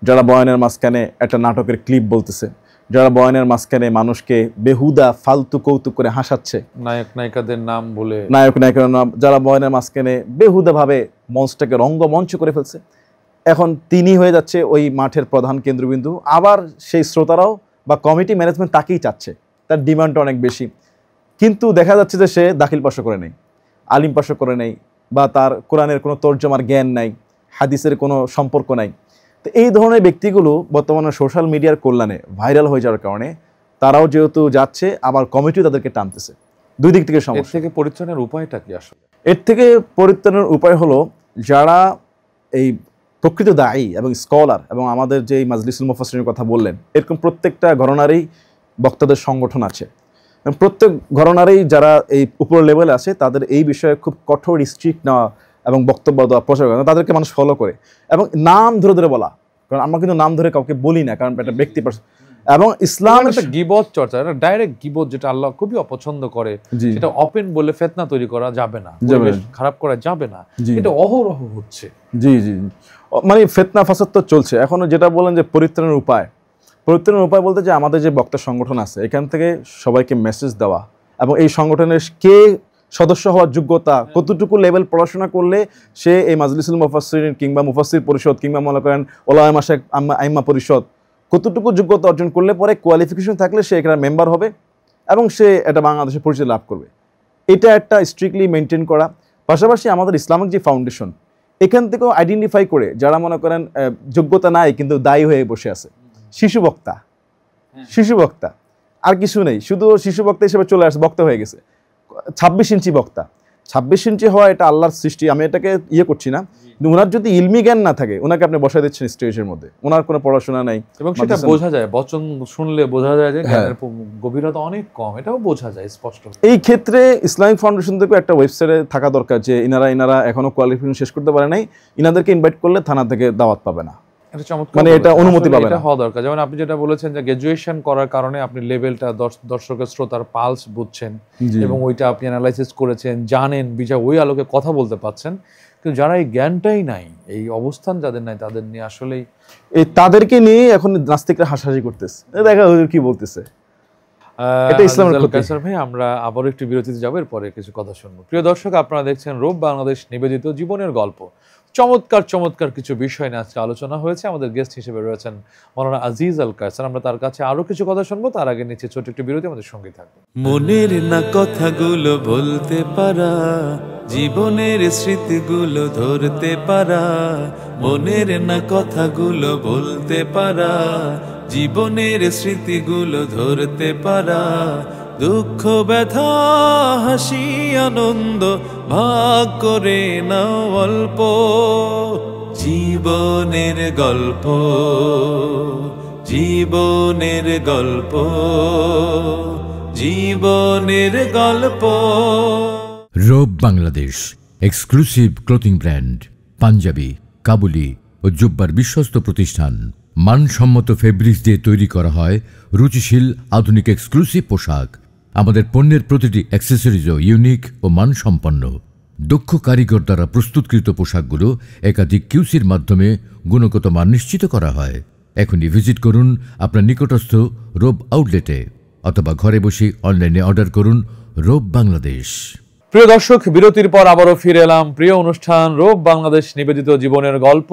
A: যারা বয়ানের মাঝখানে একটা নাটকের ক্লিপ বলতেছে, যারা বয়ানের মাঝখানে মানুষকে বেহুদা ফালতু কৌতুক করে হাসাচ্ছে,
C: নায়ক নায়িকাদের নাম বলে,
A: নায়ক নায়িকার নাম, যারা বয়ানের মাঝখানে বেহুদাভাবে মঞ্চটাকে রঙ্গমঞ্চ করে ফেলছে, এখন তিনি হয়ে যাচ্ছে ওই মাঠের প্রধান কেন্দ্রবিন্দু। আবার সেই শ্রোতারাও বা কমিটি ম্যানেজমেন্ট তাকেই চাচ্ছে, তার ডিমান্ডটা অনেক বেশি। কিন্তু দেখা যাচ্ছে যে সে দাখিল পাশ করে নেই, আলিম পাশ করে নেই, বা তার কোরআনের কোনো তর্জমার জ্ঞান নাই, হাদিসের কোনো সম্পর্ক নাই। তো এই ধরনের ব্যক্তিগুলো বর্তমানে সোশ্যাল মিডিয়ার কল্যাণে ভাইরাল হয়ে যাওয়ার কারণে তারাও যেহেতু যাচ্ছে, আবার কমিটিও তাদেরকে টানতেছে। দুই দিক থেকে সমস্যা।
C: এর থেকে পরিত্রাণের উপায়টা কি আসলে?
A: এর থেকে পরিত্রাণের উপায় হলো, যারা এই প্রকৃত দায়ী এবং স্কলার, এবং আমাদের যে মাজলিসুল মুফাসসিরিনের কথা বললেন, এরকম প্রত্যেকটা ঘরানারই বক্তাদের সংগঠন আছে। প্রত্যেক ঘরানারই যারা এই উপর লেভেলে আছে, তাদের এই বিষয়ে খুব কঠোর স্ট্রিক্ট নেওয়া এবং বক্তব্য দেওয়া, প্রচার করা, তাদেরকে মানুষ ফলো করে। এবং নাম ধরে ধরে বলা, কারণ আমরা কিন্তু নাম ধরে কাউকে বলি না, কারণ এটা ব্যক্তি। এবং ইসলাম
C: একটা গীবত চর্চা, এটা ডাইরেক্ট গীবত, যেটা আল্লাহ খুবই অপছন্দ করে, সেটা ওপেন বলে ফিতনা তৈরি করা যাবে না, খারাপ করা যাবে না, এটা অহরহ হচ্ছে।
A: জি জি, মানে ফিতনা ফাসাদ তো চলছে। এখন যেটা বলেন যে পরিত্রাণের উপায়, পরিত্রাণের উপায় বলতে যে আমাদের যে বক্তা সংগঠন আছে, এখান থেকে সবাইকে মেসেজ দেওয়া, এবং এই সংগঠনের কে সদস্য হওয়ার যোগ্যতা, কতটুকু লেভেল পড়াশোনা করলে সে এই মাজলিসুল মুফাসসিরিন কিংবা মুফাসসির পরিষদ কিংবা মনে করেন ওলামা মাশায়েখ আইম্মা পরিষদ, কতটুকু যোগ্যতা অর্জন করলে পরে, কোয়ালিফিকেশন থাকলে সে এখানে মেম্বার হবে এবং সে এটা বাংলাদেশে পরিচয় লাভ করবে। এটা একটা স্ট্রিক্টলি মেনটেন করা। পাশাপাশি আমাদের ইসলামিক যে ফাউন্ডেশন, এখান থেকেও আইডেন্টিফাই করে যারা মনে করেন যোগ্যতা নাই কিন্তু দায়ী হয়ে বসে আছে, শিশু বক্তা আর কিছু নেই, শুধু শিশু বক্তা হিসেবে চলে আসে, বক্তা হয়ে গেছে। 26 ইঞ্চি বক্তা, 26 ইঞ্চি হওয়া এটা আল্লাহর সৃষ্টি, আমি এটাকে করছি না, কিন্তু ওনার যদি ইলমি জ্ঞান না থাকে, ওনাকে আপনি বসাই দিচ্ছেন স্টেজের মধ্যে, ওনার কোনো পড়াশোনা নাই,
C: এবং সেটা বোঝা যায়, বচন শুনলে বোঝা যায় যে জ্ঞানের গভীরতা অনেক কম, এটাও বোঝা যায় স্পষ্ট।
A: এই ক্ষেত্রে ইসলামিক ফাউন্ডেশন থেকে একটা ওয়েবসাইটে থাকা দরকার যে ইনারা এখনো কোয়ালিফিকেশন শেষ করতে পারে নাই, ইনাদেরকে ইনভাইট করলে থানা থেকে দাওয়াত পাবে না, মানে এটা অনুমতি পাবে না,
C: হওয়া দরকার। যেমন আপনি যেটা বলেছেন যে গ্র্যাজুয়েশন করার কারণে আপনি লেভেলটা দর্শকের শ্রোতার পালস বুঝছেন এবং ওইটা আপনি অ্যানালাইসিস করেছেন, জানেন, বিচার ওই আলোকে কথা বলতে পারছেন। কিন্তু যারা এই জ্ঞানটাই নাই, এই অবস্থান যাদের নাই, তাদের নিয়ে আসলেই
A: তাদেরকে নিয়ে এখন নাস্তিকরা হাসাহাসি করতেছে, দেখা হুজুর কি বলতেছে। এটা ইসলামের ক্ষতি।
C: কায়সার ভাই, আমরা আবারও একটু বিরতিতে যাব, এরপরে কিছু কথা শুনবো। প্রিয় দর্শক, আপনারা দেখছেন রূপ বাংলাদেশ নিবেদিত জীবনের গল্প। চমৎকার কিছু বিষয় নিয়ে আজকে আলোচনা হয়েছে। আমাদের গেস্ট হিসেবে রয়েছেন মাওলানা আজিজ আল কায়সার। আমরা তার কাছে আরো কিছু কথা শুনবো, তার আগে নিচে ছোট একটু বিরতি, আমাদের সঙ্গে থাকবে।
B: মনের না কথাগুলো বলতে পারা, জীবনের স্মৃতিগুলো ধরতে পারা, মনের না কথাগুলো বলতে পারা, জীবনের স্মৃতিগুলো ধরতে পারা, দুঃখ ব্যথা হাসি আনন্দ ভাগ করে নাও অল্প, জীবনের গল্প, জীবনের গল্প, জীবনের গল্প।
D: Robe Bangladesh exclusive clothing brand, panjabi, kabuli ও জুব্বার বিশ্বস্ত প্রতিষ্ঠান। মানসম্মত ফেব্রিক্স দিয়ে তৈরি করা হয় রুচিশীল আধুনিক এক্সক্লুসিভ পোশাক। আমাদের পণ্যের প্রতিটি অ্যাক্সেসরিজও ইউনিক ও মানসম্পন্ন। দক্ষ কারিগর দ্বারা প্রস্তুতকৃত পোশাকগুলো একাধিক কিউসির মাধ্যমে গুণগত মান নিশ্চিত করা হয়। এখনই ভিজিট করুন আপনার নিকটস্থ রোব আউটলেটে, অথবা ঘরে বসে অনলাইনে অর্ডার করুন রোব বাংলাদেশ।
C: প্রিয় দর্শক, বিরতির পর আবারও ফিরে এলাম প্রিয় অনুষ্ঠান রূপ বাংলাদেশ নিবেদিত জীবনের গল্প।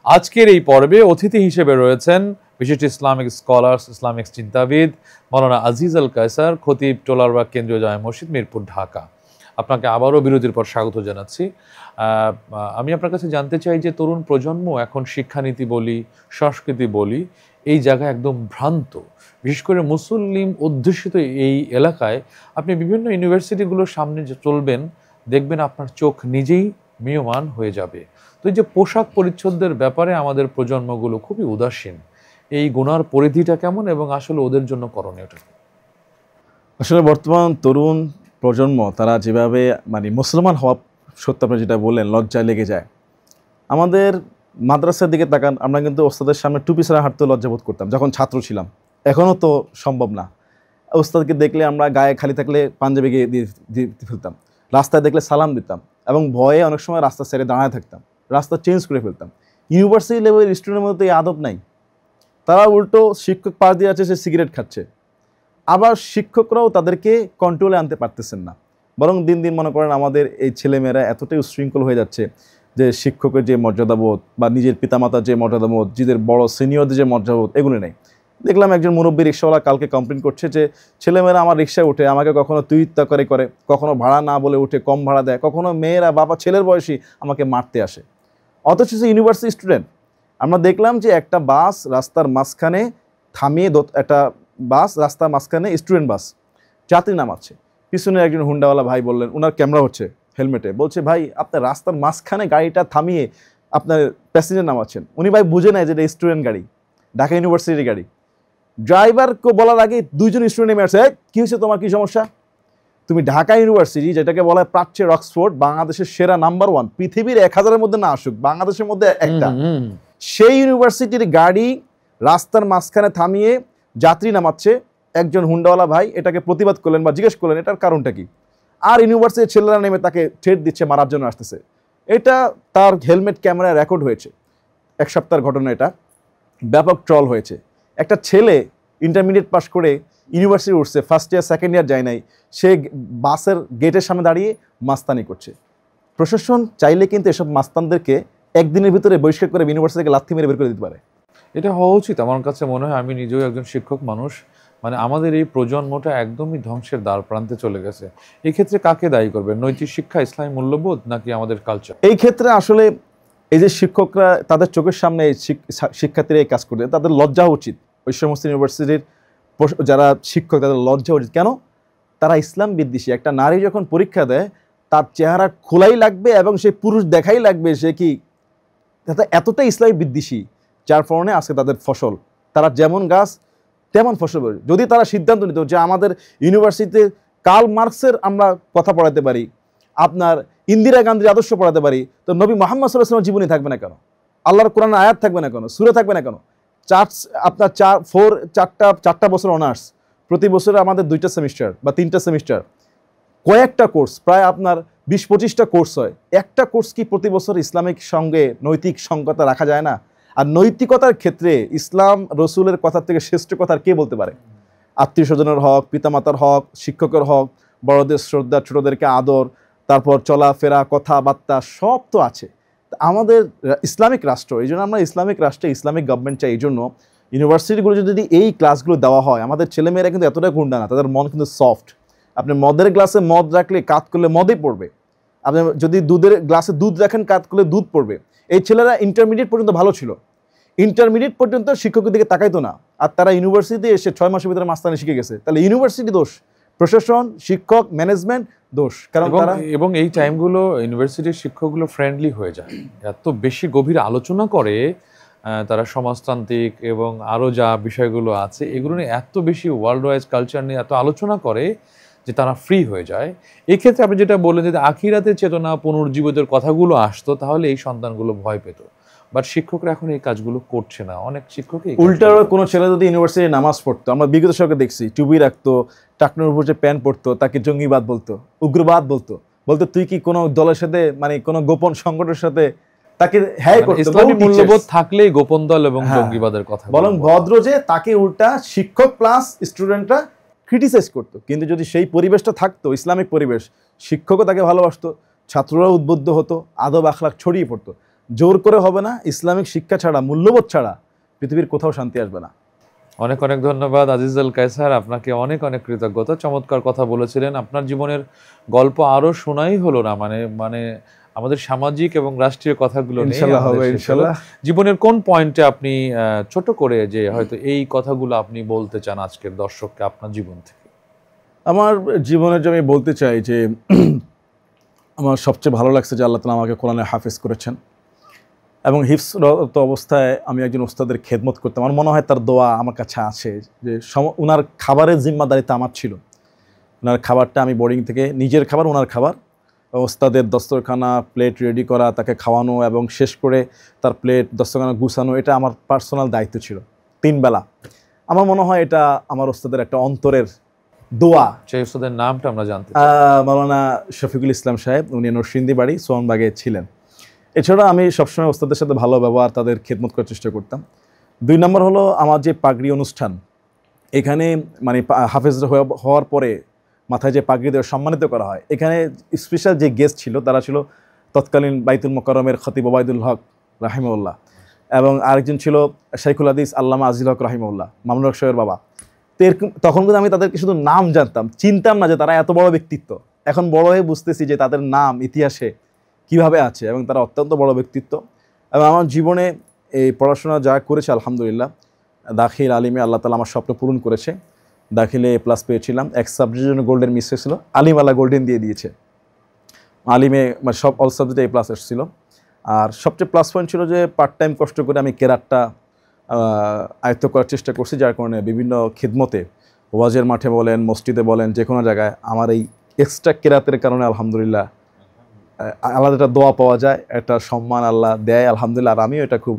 C: আজকের এই পর্বে অতিথি হিসেবে রয়েছেন বিশিষ্ট ইসলামিক স্কলার্স, ইসলামিক চিন্তাবিদ মাওলানা আজিজ আল কায়সার, খতিব টোলারবাগ কেন্দ্রীয় জামে মসজিদ, মিরপুর, ঢাকা। আপনাকে আবারও বিরতির পর স্বাগত জানাচ্ছি। আমি আপনার কাছে জানতে চাই যে তরুণ প্রজন্ম এখন শিক্ষানীতি বলি, সংস্কৃতি বলি, এই জায়গায় একদম ভ্রান্ত। বিশেষ করে মুসলিম অধ্যুষিত এই এলাকায় আপনি বিভিন্ন ইউনিভার্সিটিগুলোর সামনে যে চলবেন, দেখবেন আপনার চোখ নিজেই ম্রিয়মান হয়ে যাবে। তো এই যে পোশাক পরিচ্ছদের ব্যাপারে আমাদের প্রজন্মগুলো খুবই উদাসীন, এই গুনার পরিধিটা কেমন এবং আসলে ওদের জন্য করণীয়টা?
A: আসলে বর্তমান তরুণ প্রজন্ম তারা যেভাবে মানে মুসলমান হওয়া সত্য, আপনি যেটা বললেন, লজ্জায় লেগে যায়। আমাদের মাদ্রাসার দিকে তাকান, আমরা কিন্তু ওস্তাদের সামনে টুপি ছাড়া হাঁটতে লজ্জাবোধ করতাম যখন ছাত্র ছিলাম, এখনও তো সম্ভব না। ওস্তাদকে দেখলে আমরা গায়ে খালি থাকলে পাঞ্জাবি গিয়ে দিয়ে ফেলতাম, রাস্তায় দেখলে সালাম দিতাম এবং ভয়ে অনেক সময় রাস্তা ছেড়ে দাঁড়ায় থাকতাম, রাস্তা চেঞ্জ করে ফেলতাম। ইউনিভার্সিটি লেভেলের স্টুডেন্টের মধ্যে এই আদব নাই, তারা উল্টো শিক্ষক পাশ দিয়ে আছে, সে সিগারেট খাচ্ছে। আবার শিক্ষকরাও তাদেরকে কন্ট্রোলে আনতে পারতেছেন না, বরং দিন দিন মনে করেন আমাদের এই ছেলেমেয়েরা এতটাই উশৃঙ্খল হয়ে যাচ্ছে যে শিক্ষকের যে মর্যাদাবোধ বা নিজের পিতামাতার যে মর্যাদাবোধ, নিজের বড় সিনিয়রদের যে মর্যাদাবোধ, এগুলো নেই। দেখলাম একজন মুরব্বী রিক্সাওয়ালা কালকে কমপ্লেন করছে যে ছেলেমেয়েরা আমার রিক্সায় উঠে আমাকে কখনো তুই করে, কখনো ভাড়া না বলে উঠে কম ভাড়া দেয়, কখনো মেয়েরা বাবা ছেলের বয়সী আমাকে মারতে আসে। অথচ সে ইউনিভার্সিটি স্টুডেন্ট। আমরা দেখলাম যে একটা বাস রাস্তার মাঝখানে থামিয়ে, একটা বাস রাস্তার মাঝখানে স্টুডেন্ট বাস, যাত্রী নামাচ্ছে, পিছনে একজন হুন্ডাওয়ালা ভাই বললেন, ওনার ক্যামেরা হচ্ছে হেলমেটে, বলছে ভাই আপনার রাস্তার মাঝখানে গাড়িটা থামিয়ে আপনার প্যাসেঞ্জার নামাচ্ছেন। উনি ভাই বুঝে নেয় যে এটা স্টুডেন্ট গাড়ি, ঢাকা ইউনিভার্সিটির গাড়ি। ড্রাইভারকে বলার আগে দুইজন স্টুডেন্ট নেমে আসে, কী হয়েছে তোমার, কী সমস্যা? তুমি ঢাকা ইউনিভার্সিটি, যেটাকে বলা হয় প্রাচ্যের অক্সফোর্ড, বাংলাদেশের সেরা নাম্বার 1, পৃথিবীর 1000-এর মধ্যে না আসুক, বাংলাদেশের মধ্যে একটা, সেই ইউনিভার্সিটির গাড়ি রাস্তার মাঝখানে থামিয়ে যাত্রী নামাচ্ছে। একজন হুন্ডাওয়ালা ভাই এটাকে প্রতিবাদ করলেন বা জিজ্ঞেস করলেন এটার কারণটা কি, আর ইউনিভার্সিটির ছেলেরা নেমে তাকে ঠেট দিচ্ছে, মারার জন্য আসতেছে। এটা তার হেলমেট ক্যামেরায় রেকর্ড হয়েছে, 1 সপ্তাহের ঘটনা, এটা ব্যাপক ট্রল হয়েছে। একটা ছেলে ইন্টারমিডিয়েট পাস করে ইউনিভার্সিটি উঠছে, ফার্স্ট ইয়ার সেকেন্ড ইয়ার যায় নাই, সে বাসের গেটের সামনে দাঁড়িয়ে মাস্তানি করছে। প্রশাসন চাইলে কিন্তু এসব মাস্তানদেরকে একদিনের ভিতরে বহিষ্কার করে ইউনিভার্সিটি থেকে লাথি মেরে বের করে দিতে পারে।
C: এটা হওয়া উচিত আমার কাছে মনে হয়। আমি নিজেও একজন শিক্ষক মানুষ, মানে আমাদের এই প্রজন্মটা একদমই ধ্বংসের দ্বার প্রান্তে চলে গেছে। এই ক্ষেত্রে কাকে দায়ী করবেন? নৈতিক শিক্ষা, ইসলামী মূল্যবোধ, নাকি আমাদের কালচার?
A: এই ক্ষেত্রে আসলে এই যে শিক্ষকরা তাদের চোখের সামনে শিক্ষার্থীরা এই কাজ করবে, তাদের লজ্জা উচিত। ওই সমস্ত ইউনিভার্সিটির যারা শিক্ষক তাদের লজ্জা উচিত। কেন? তারা ইসলাম বিদ্বেষী। একটা নারী যখন পরীক্ষা দেয় তার চেহারা খোলাই লাগবে এবং সে পুরুষ দেখাই লাগবে সে কি, এতটাই ইসলামী বিদ্বেষী, যার কারণে আজকে তাদের ফসল, তারা যেমন গাছ তেমন ফসল। যদি তারা সিদ্ধান্ত নিত যে আমাদের ইউনিভার্সিটিতে কার্ল মার্কসের আমরা কথা পড়াতে পারি, আপনার ইন্দিরা গান্ধীর আদর্শ পড়াতে পারি, তো নবী মুহাম্মদ সাল্লাল্লাহু আলাইহি ওয়াসাল্লামের জীবনী থাকবে না কেন? আল্লাহর কোরআনের আয়াত থাকবে না কেন? সূরা থাকবে না কেন? আপনার চারটা বছর অনার্স, প্রতি বছরে আমাদের 2টা সেমিস্টার বা 3টা সেমিস্টার, কয়েকটা কোর্স, প্রায় আপনার 20-25টা কোর্স হয়। একটা কোর্স কি প্রতি বছর ইসলামিক সঙ্গে নৈতিক সংগতা রাখা যায় না? আর নৈতিকতার ক্ষেত্রে ইসলাম রসুলের কথা থেকে শ্রেষ্ঠ কথা কে বলতে পারে? আত্মীয় স্বজনের হক, পিতামাতার হক, শিক্ষকের হক, বড়দের শ্রদ্ধা, ছোটদেরকে আদর, তারপর চলাফেরা, কথাবার্তা সব তো আছে। আমাদের ইসলামিক রাষ্ট্র, এই জন্য আমরা ইসলামিক রাষ্ট্রে ইসলামিক গভর্নমেন্ট চাই। এই জন্য ইউনিভার্সিটিগুলো যদি এই ক্লাসগুলো দেওয়া হয়, আমাদের ছেলেমেয়েরা কিন্তু এতটা গুন্ডা না, তাদের মন কিন্তু সফট। আপনি মদের গ্লাসে মদ রাখলে কাত করলে মদই পড়বে, আপনি যদি দুধের গ্লাসে দুধ রাখেন কাত করলে দুধ পড়বে। এই ছেলেরা ইন্টারমিডিয়েট পর্যন্ত ভালো ছিল, ইন্টারমিডিয়েট পর্যন্ত শিক্ষকের দিকে তাকাইতো না, আর তারা ইউনিভার্সিটিতে এসে 6 মাসের ভিতরে মাস্তানি শিখে গেছে। তাহলে ইউনিভার্সিটি দোষ, প্রশাসন, শিক্ষক, ম্যানেজমেন্ট দোষ। কারণ তারা
C: এবং এই টাইমগুলো ইউনিভার্সিটির শিক্ষকগুলো ফ্রেন্ডলি হয়ে যায়, এত বেশি গভীর আলোচনা করে তারা সমাজতান্ত্রিক এবং আরও যা বিষয়গুলো আছে এগুলো নিয়ে এত বেশি ওয়ার্ল্ড ওয়াইজ কালচার নিয়ে এত আলোচনা করে যে তারা ফ্রি হয়ে যায়। এক্ষেত্রে আপনি যেটা বললেন যে আখিরাতের চেতনা, পুনর্জীবিতের কথাগুলো আসতো, তাহলে এই সন্তানগুলো ভয় পেত। বাট শিক্ষকরা এখন এই কাজগুলো করছে না। অনেক শিক্ষকই
A: উল্টার, কোনো ছেলে যদি ইউনিভার্সিটি নামাজ পড়তো, আমরা বিগত সরকার দেখছি, টুপি রাখতো, টাকনোর উপর যে প্যান্ট পরতো, তাকে জঙ্গিবাদ বলতো, উগ্রবাদ বলতো, তুই কি কোনো দলের সাথে, মানে কোনো গোপন সংগঠনের সাথে, তাকে হ্যাঁ করতো।
C: ইসলামী মূল্যবোধ থাকলেই গোপন দল এবং জঙ্গিবাদের কথা
A: বরং ভদ্র যে তাকে উল্টা শিক্ষক প্লাস স্টুডেন্টরা ক্রিটিসাইজ করতো। কিন্তু যদি সেই পরিবেশটা থাকতো, ইসলামিক পরিবেশ, শিক্ষকও তাকে ভালোবাসতো, ছাত্ররাও উদ্বুদ্ধ হতো, আদব আখলাক ছড়িয়ে পড়তো। জোর করে হবে না, ইসলামিক শিক্ষা ছাড়া, মূল্যবোধ ছাড়া পৃথিবীর কোথাও শান্তি আসবে না।
C: অনেক অনেক ধন্যবাদ আজিজুল কায়সার, আপনাকে অনেক অনেক কৃতজ্ঞতা। চমৎকার কথা বলেছিলেন। আপনার জীবনের গল্প আরো শোনাই হলো না, মানে আমাদের সামাজিক এবং রাষ্ট্রীয় কথাগুলো
A: ইনশাআল্লাহ হবে ইনশাআল্লাহ।
C: জীবনের কোন পয়েন্টে আপনি ছোট করে যে হয়তো এই কথাগুলো আপনি বলতে চান আজকের দর্শককে আপনার জীবন থেকে?
A: আমার জীবনের যে আমি বলতে চাই যে আমার সবচেয়ে ভালো লাগছে যে আল্লাহ তাআলা আমাকে কোরআনে হাফেজ করেছেন এবং হিফজরত অবস্থায় আমি একজন ওস্তাদের খেদমত করতাম। আমার মনে হয় তার দোয়া আমার কাছে আছে যে ওনার খাবারের জিম্মাদারিতা আমার ছিল। ওনার খাবারটা আমি বোর্ডিং থেকে, নিজের খাবার ওনার খাবার, ওস্তাদের দস্তরখানা, প্লেট রেডি করা, তাকে খাওয়ানো এবং শেষ করে তার প্লেট দস্তরখানা গুছানো, এটা আমার পার্সোনাল দায়িত্ব ছিল 3 বেলা। আমার মনে হয় এটা আমার ওস্তাদের একটা অন্তরের দোয়া।
C: সেই ওস্তাদের নামটা আমরা জানতে
A: মাওলানা শফিকুল ইসলাম সাহেব, উনি নরসিংদী বাড়ি, সোয়ানবাগে ছিলেন। এছাড়া আমি সবসময় ওস্তাদের সাথে ভালো ব্যবহার, তাদের খেদমত করার চেষ্টা করতাম। 2 নম্বর হলো আমার যে পাগড়ি অনুষ্ঠান, এখানে মানে হাফেজরা হওয়ার পরে মাথায় যে পাগড়ি দেওয়া সম্মানিত করা হয়, এখানে স্পেশাল যে গেস্ট ছিল তারা ছিল তৎকালীন বাইতুল মোকাররমের খতিব ওবায়দুল হক রাহিমাহুল্লাহ, এবং আরেকজন ছিল শাইখুল হাদিস আল্লামা আজিল হক রাহিমাহুল্লাহ, মামুনুল হক সাহেবের বাবা। তো এরকম তখন কিন্তু আমি তাদেরকে শুধু নাম জানতাম, চিনতাম না যে তারা এত বড় ব্যক্তিত্ব। এখন বড় হয়ে বুঝতেছি যে তাদের নাম ইতিহাসে কিভাবে আছে এবং তারা অত্যন্ত বড় ব্যক্তিত্ব। এবং আমার জীবনে এই পড়াশোনা যা করেছে আলহামদুলিল্লাহ, দাখিল আলিমে আল্লাহ তাআলা আমার স্বপ্ন পূরণ করেছে। দাখিলে A+ পেয়েছিলাম, এক সাবজেক্টের জন্য গোল্ডেন মিস হয়েছিল, আলিম আল্লাহ গোল্ডেন দিয়ে দিয়েছে। আলিমে মানে সব অল সাবজেক্টে A+ এসেছিল। আর সবচেয়ে প্লাস পয়েন্ট ছিল যে পার্ট টাইম কষ্ট করে আমি কেরাতটা আয়ত্ত করার চেষ্টা করছি, যার কারণে বিভিন্ন খিদমতে, ওয়াজের মাঠে বলেন, মসজিদে বলেন, যে কোনো জায়গায় আমার এই এক্সট্রা কেরাতের কারণে আলহামদুলিল্লাহ আলাদা একটা দোয়া পাওয়া যায়, একটা সম্মান আল্লাহ দেয় আলহামদুলিল্লাহ। আর আমিও এটা খুব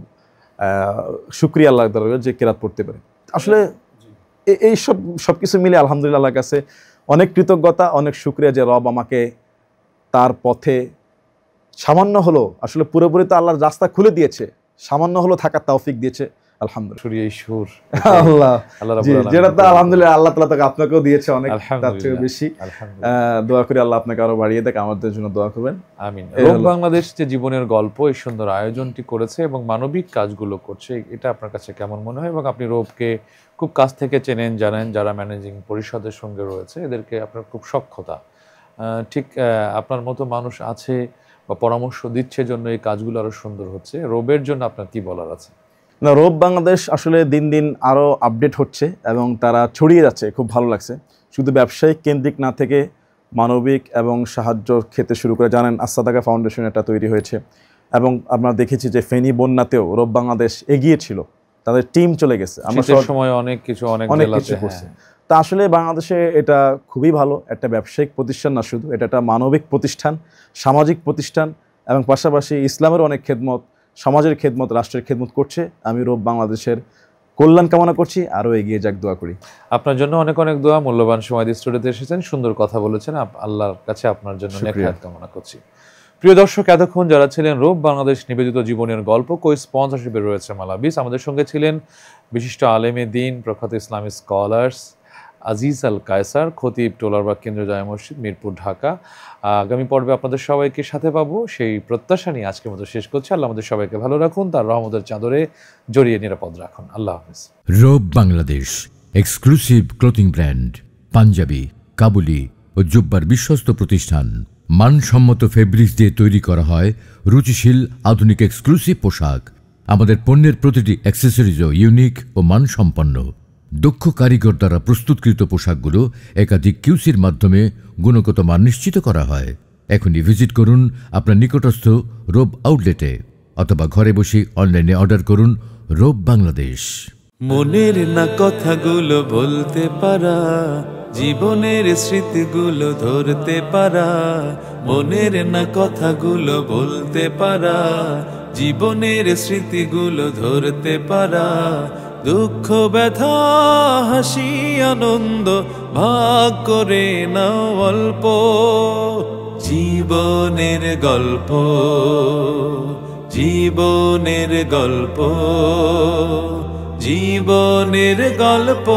A: শুকরিয়া আল্লাহ যে কেরাত পড়তে পারি। আসলে এই সব কিছু মিলে আলহামদুলিল্লাহ আল্লাহর কাছে অনেক কৃতজ্ঞতা, অনেক শুকরিয়া যে রব আমাকে তার পথে সামান্য হলো, আসলে পুরোপুরি তো আল্লাহর রাস্তা খুলে দিয়েছে, সামান্য হলো থাকার তৌফিক দিয়েছে। আলহামদুলিল্লাহ।
C: সুরিয়ে সুর
A: আল্লাহ
C: আল্লাহ
A: জি,
C: রাব্বুল আলামিন
A: যেটা তো আলহামদুলিল্লাহ আল্লাহ তাআলা তাকে আপনাকেও দিয়েছে অনেক, তার থেকে
C: আলহামদুলিল্লাহ
A: বেশি।
C: আলহামদুলিল্লাহ
A: দোয়া করি আল্লাহ আপনাকে আরো বাড়িয়ে দেখ, আমাদের জন্য দোয়া করবেন।
C: আমিন।
A: এই
C: রোব
A: হলো।
C: বাংলাদেশ যে জীবনের গল্প এই সুন্দর আয়োজনটি করেছে এবং মানবিক কাজগুলো করছে, এটা আপনার কাছে কেমন মনে হয়? এবং আপনি রোবকে খুব কাছ থেকে চেনেন, জানেন, যারা ম্যানেজিং পরিষদের সঙ্গে রয়েছে এদেরকে আপনার খুব সখ্যতা, ঠিক আপনার মতো মানুষ আছে বা পরামর্শ দিচ্ছে জন্য এই কাজগুলো আরো সুন্দর হচ্ছে। রোবের জন্য আপনার কি বলার আছে?
A: না, রোব বাংলাদেশ আসলে দিন দিন আরও আপডেট হচ্ছে এবং তারা ছড়িয়ে যাচ্ছে, খুব ভালো লাগছে। শুধু ব্যবসায়িক কেন্দ্রিক না থেকে মানবিক এবং সাহায্য খেতে শুরু করে, জানেন আসাদাকা ফাউন্ডেশন এটা তৈরি হয়েছে এবং আমরা দেখেছি যে ফেনী বন্যাতেও রোব বাংলাদেশ এগিয়ে ছিল, তাদের টিম চলে গেছে। আমরা
C: শীতের সময় অনেক কিছু অনেক জেলাতে,
A: কিছু করছে। তা আসলে বাংলাদেশে এটা খুবই ভালো একটা ব্যবসায়িক প্রতিষ্ঠান না শুধু, এটা একটা মানবিক প্রতিষ্ঠান, সামাজিক প্রতিষ্ঠান এবং পাশাপাশি ইসলামের অনেক খেদমত, সমাজের খেদমত, রাষ্ট্রের খেদমত করছে। আমি রোব বাংলাদেশের কল্যাণ কামনা করছি, আরও এগিয়ে যাক, দোয়া করি।
C: আপনার জন্য অনেক অনেক দোয়া, মূল্যবান সময় দিয়ে স্টুডিওতে এসেছেন, সুন্দর কথা বলেছেন, আল্লাহর কাছে আপনার জন্য নেক কামনা করছি। প্রিয় দর্শক, এতক্ষণ যারা ছিলেন রোব বাংলাদেশ নিবেদিত জীবনের গল্প, কো স্পন্সরশিপে রয়েছে মালাবিস, আমাদের সঙ্গে ছিলেন বিশিষ্ট আলেমে দ্বীন, প্রখ্যাত ইসলামিক স্কলার্স আজিজ আল কায়সার, খতিব, টোলারবাগ কেন্দ্রীয় জামে মসজিদ, মিরপুর, ঢাকা। আগামী পর্বে আপনাদের সবাইকে সাথে পাবো সেই প্রত্যাশা নিয়ে আজকের মতো শেষ করছি। আল্লাহ আমাদের সবাইকে ভালো রাখুন, তার রহমতের চাদরে জড়িয়ে নিরাপদ রাখুন। আল্লাহ হাফেজ।
D: Robe Bangladesh exclusive clothing brand, panjabi, kabuli ও জুব্বার বিশ্বস্ত প্রতিষ্ঠান। মানসম্মত ফেব্রিক্স দিয়ে তৈরি করা হয় রুচিশীল আধুনিক এক্সক্লুসিভ পোশাক। আমাদের পণ্যের প্রতিটি অ্যাক্সেসরিজও ইউনিক ও মানসম্পন্ন। দক্ষ কারিগর দ্বারা প্রস্তুতকৃত পোশাকগুলো একাধিক কিউসির মাধ্যমে গুণগত মান নিশ্চিত করা হয়। এখনই ভিজিট করুন আপনার নিকটস্থ রোব আউটলেটে অথবা ঘরে বসে অনলাইনে অর্ডার করুন রোব বাংলাদেশ।
B: মনের না কথাগুলো বলতে পারা, জীবনের স্মৃতিগুলো ধরতে পারা। মনের না কথাগুলো বলতে পারা, জীবনের স্মৃতিগুলো ধরতে পারা। দুঃখ ব্যথা হাসি আনন্দ ভাগ করে নাও অল্প। জীবনের গল্প, জীবনের গল্প, জীবনের গল্প।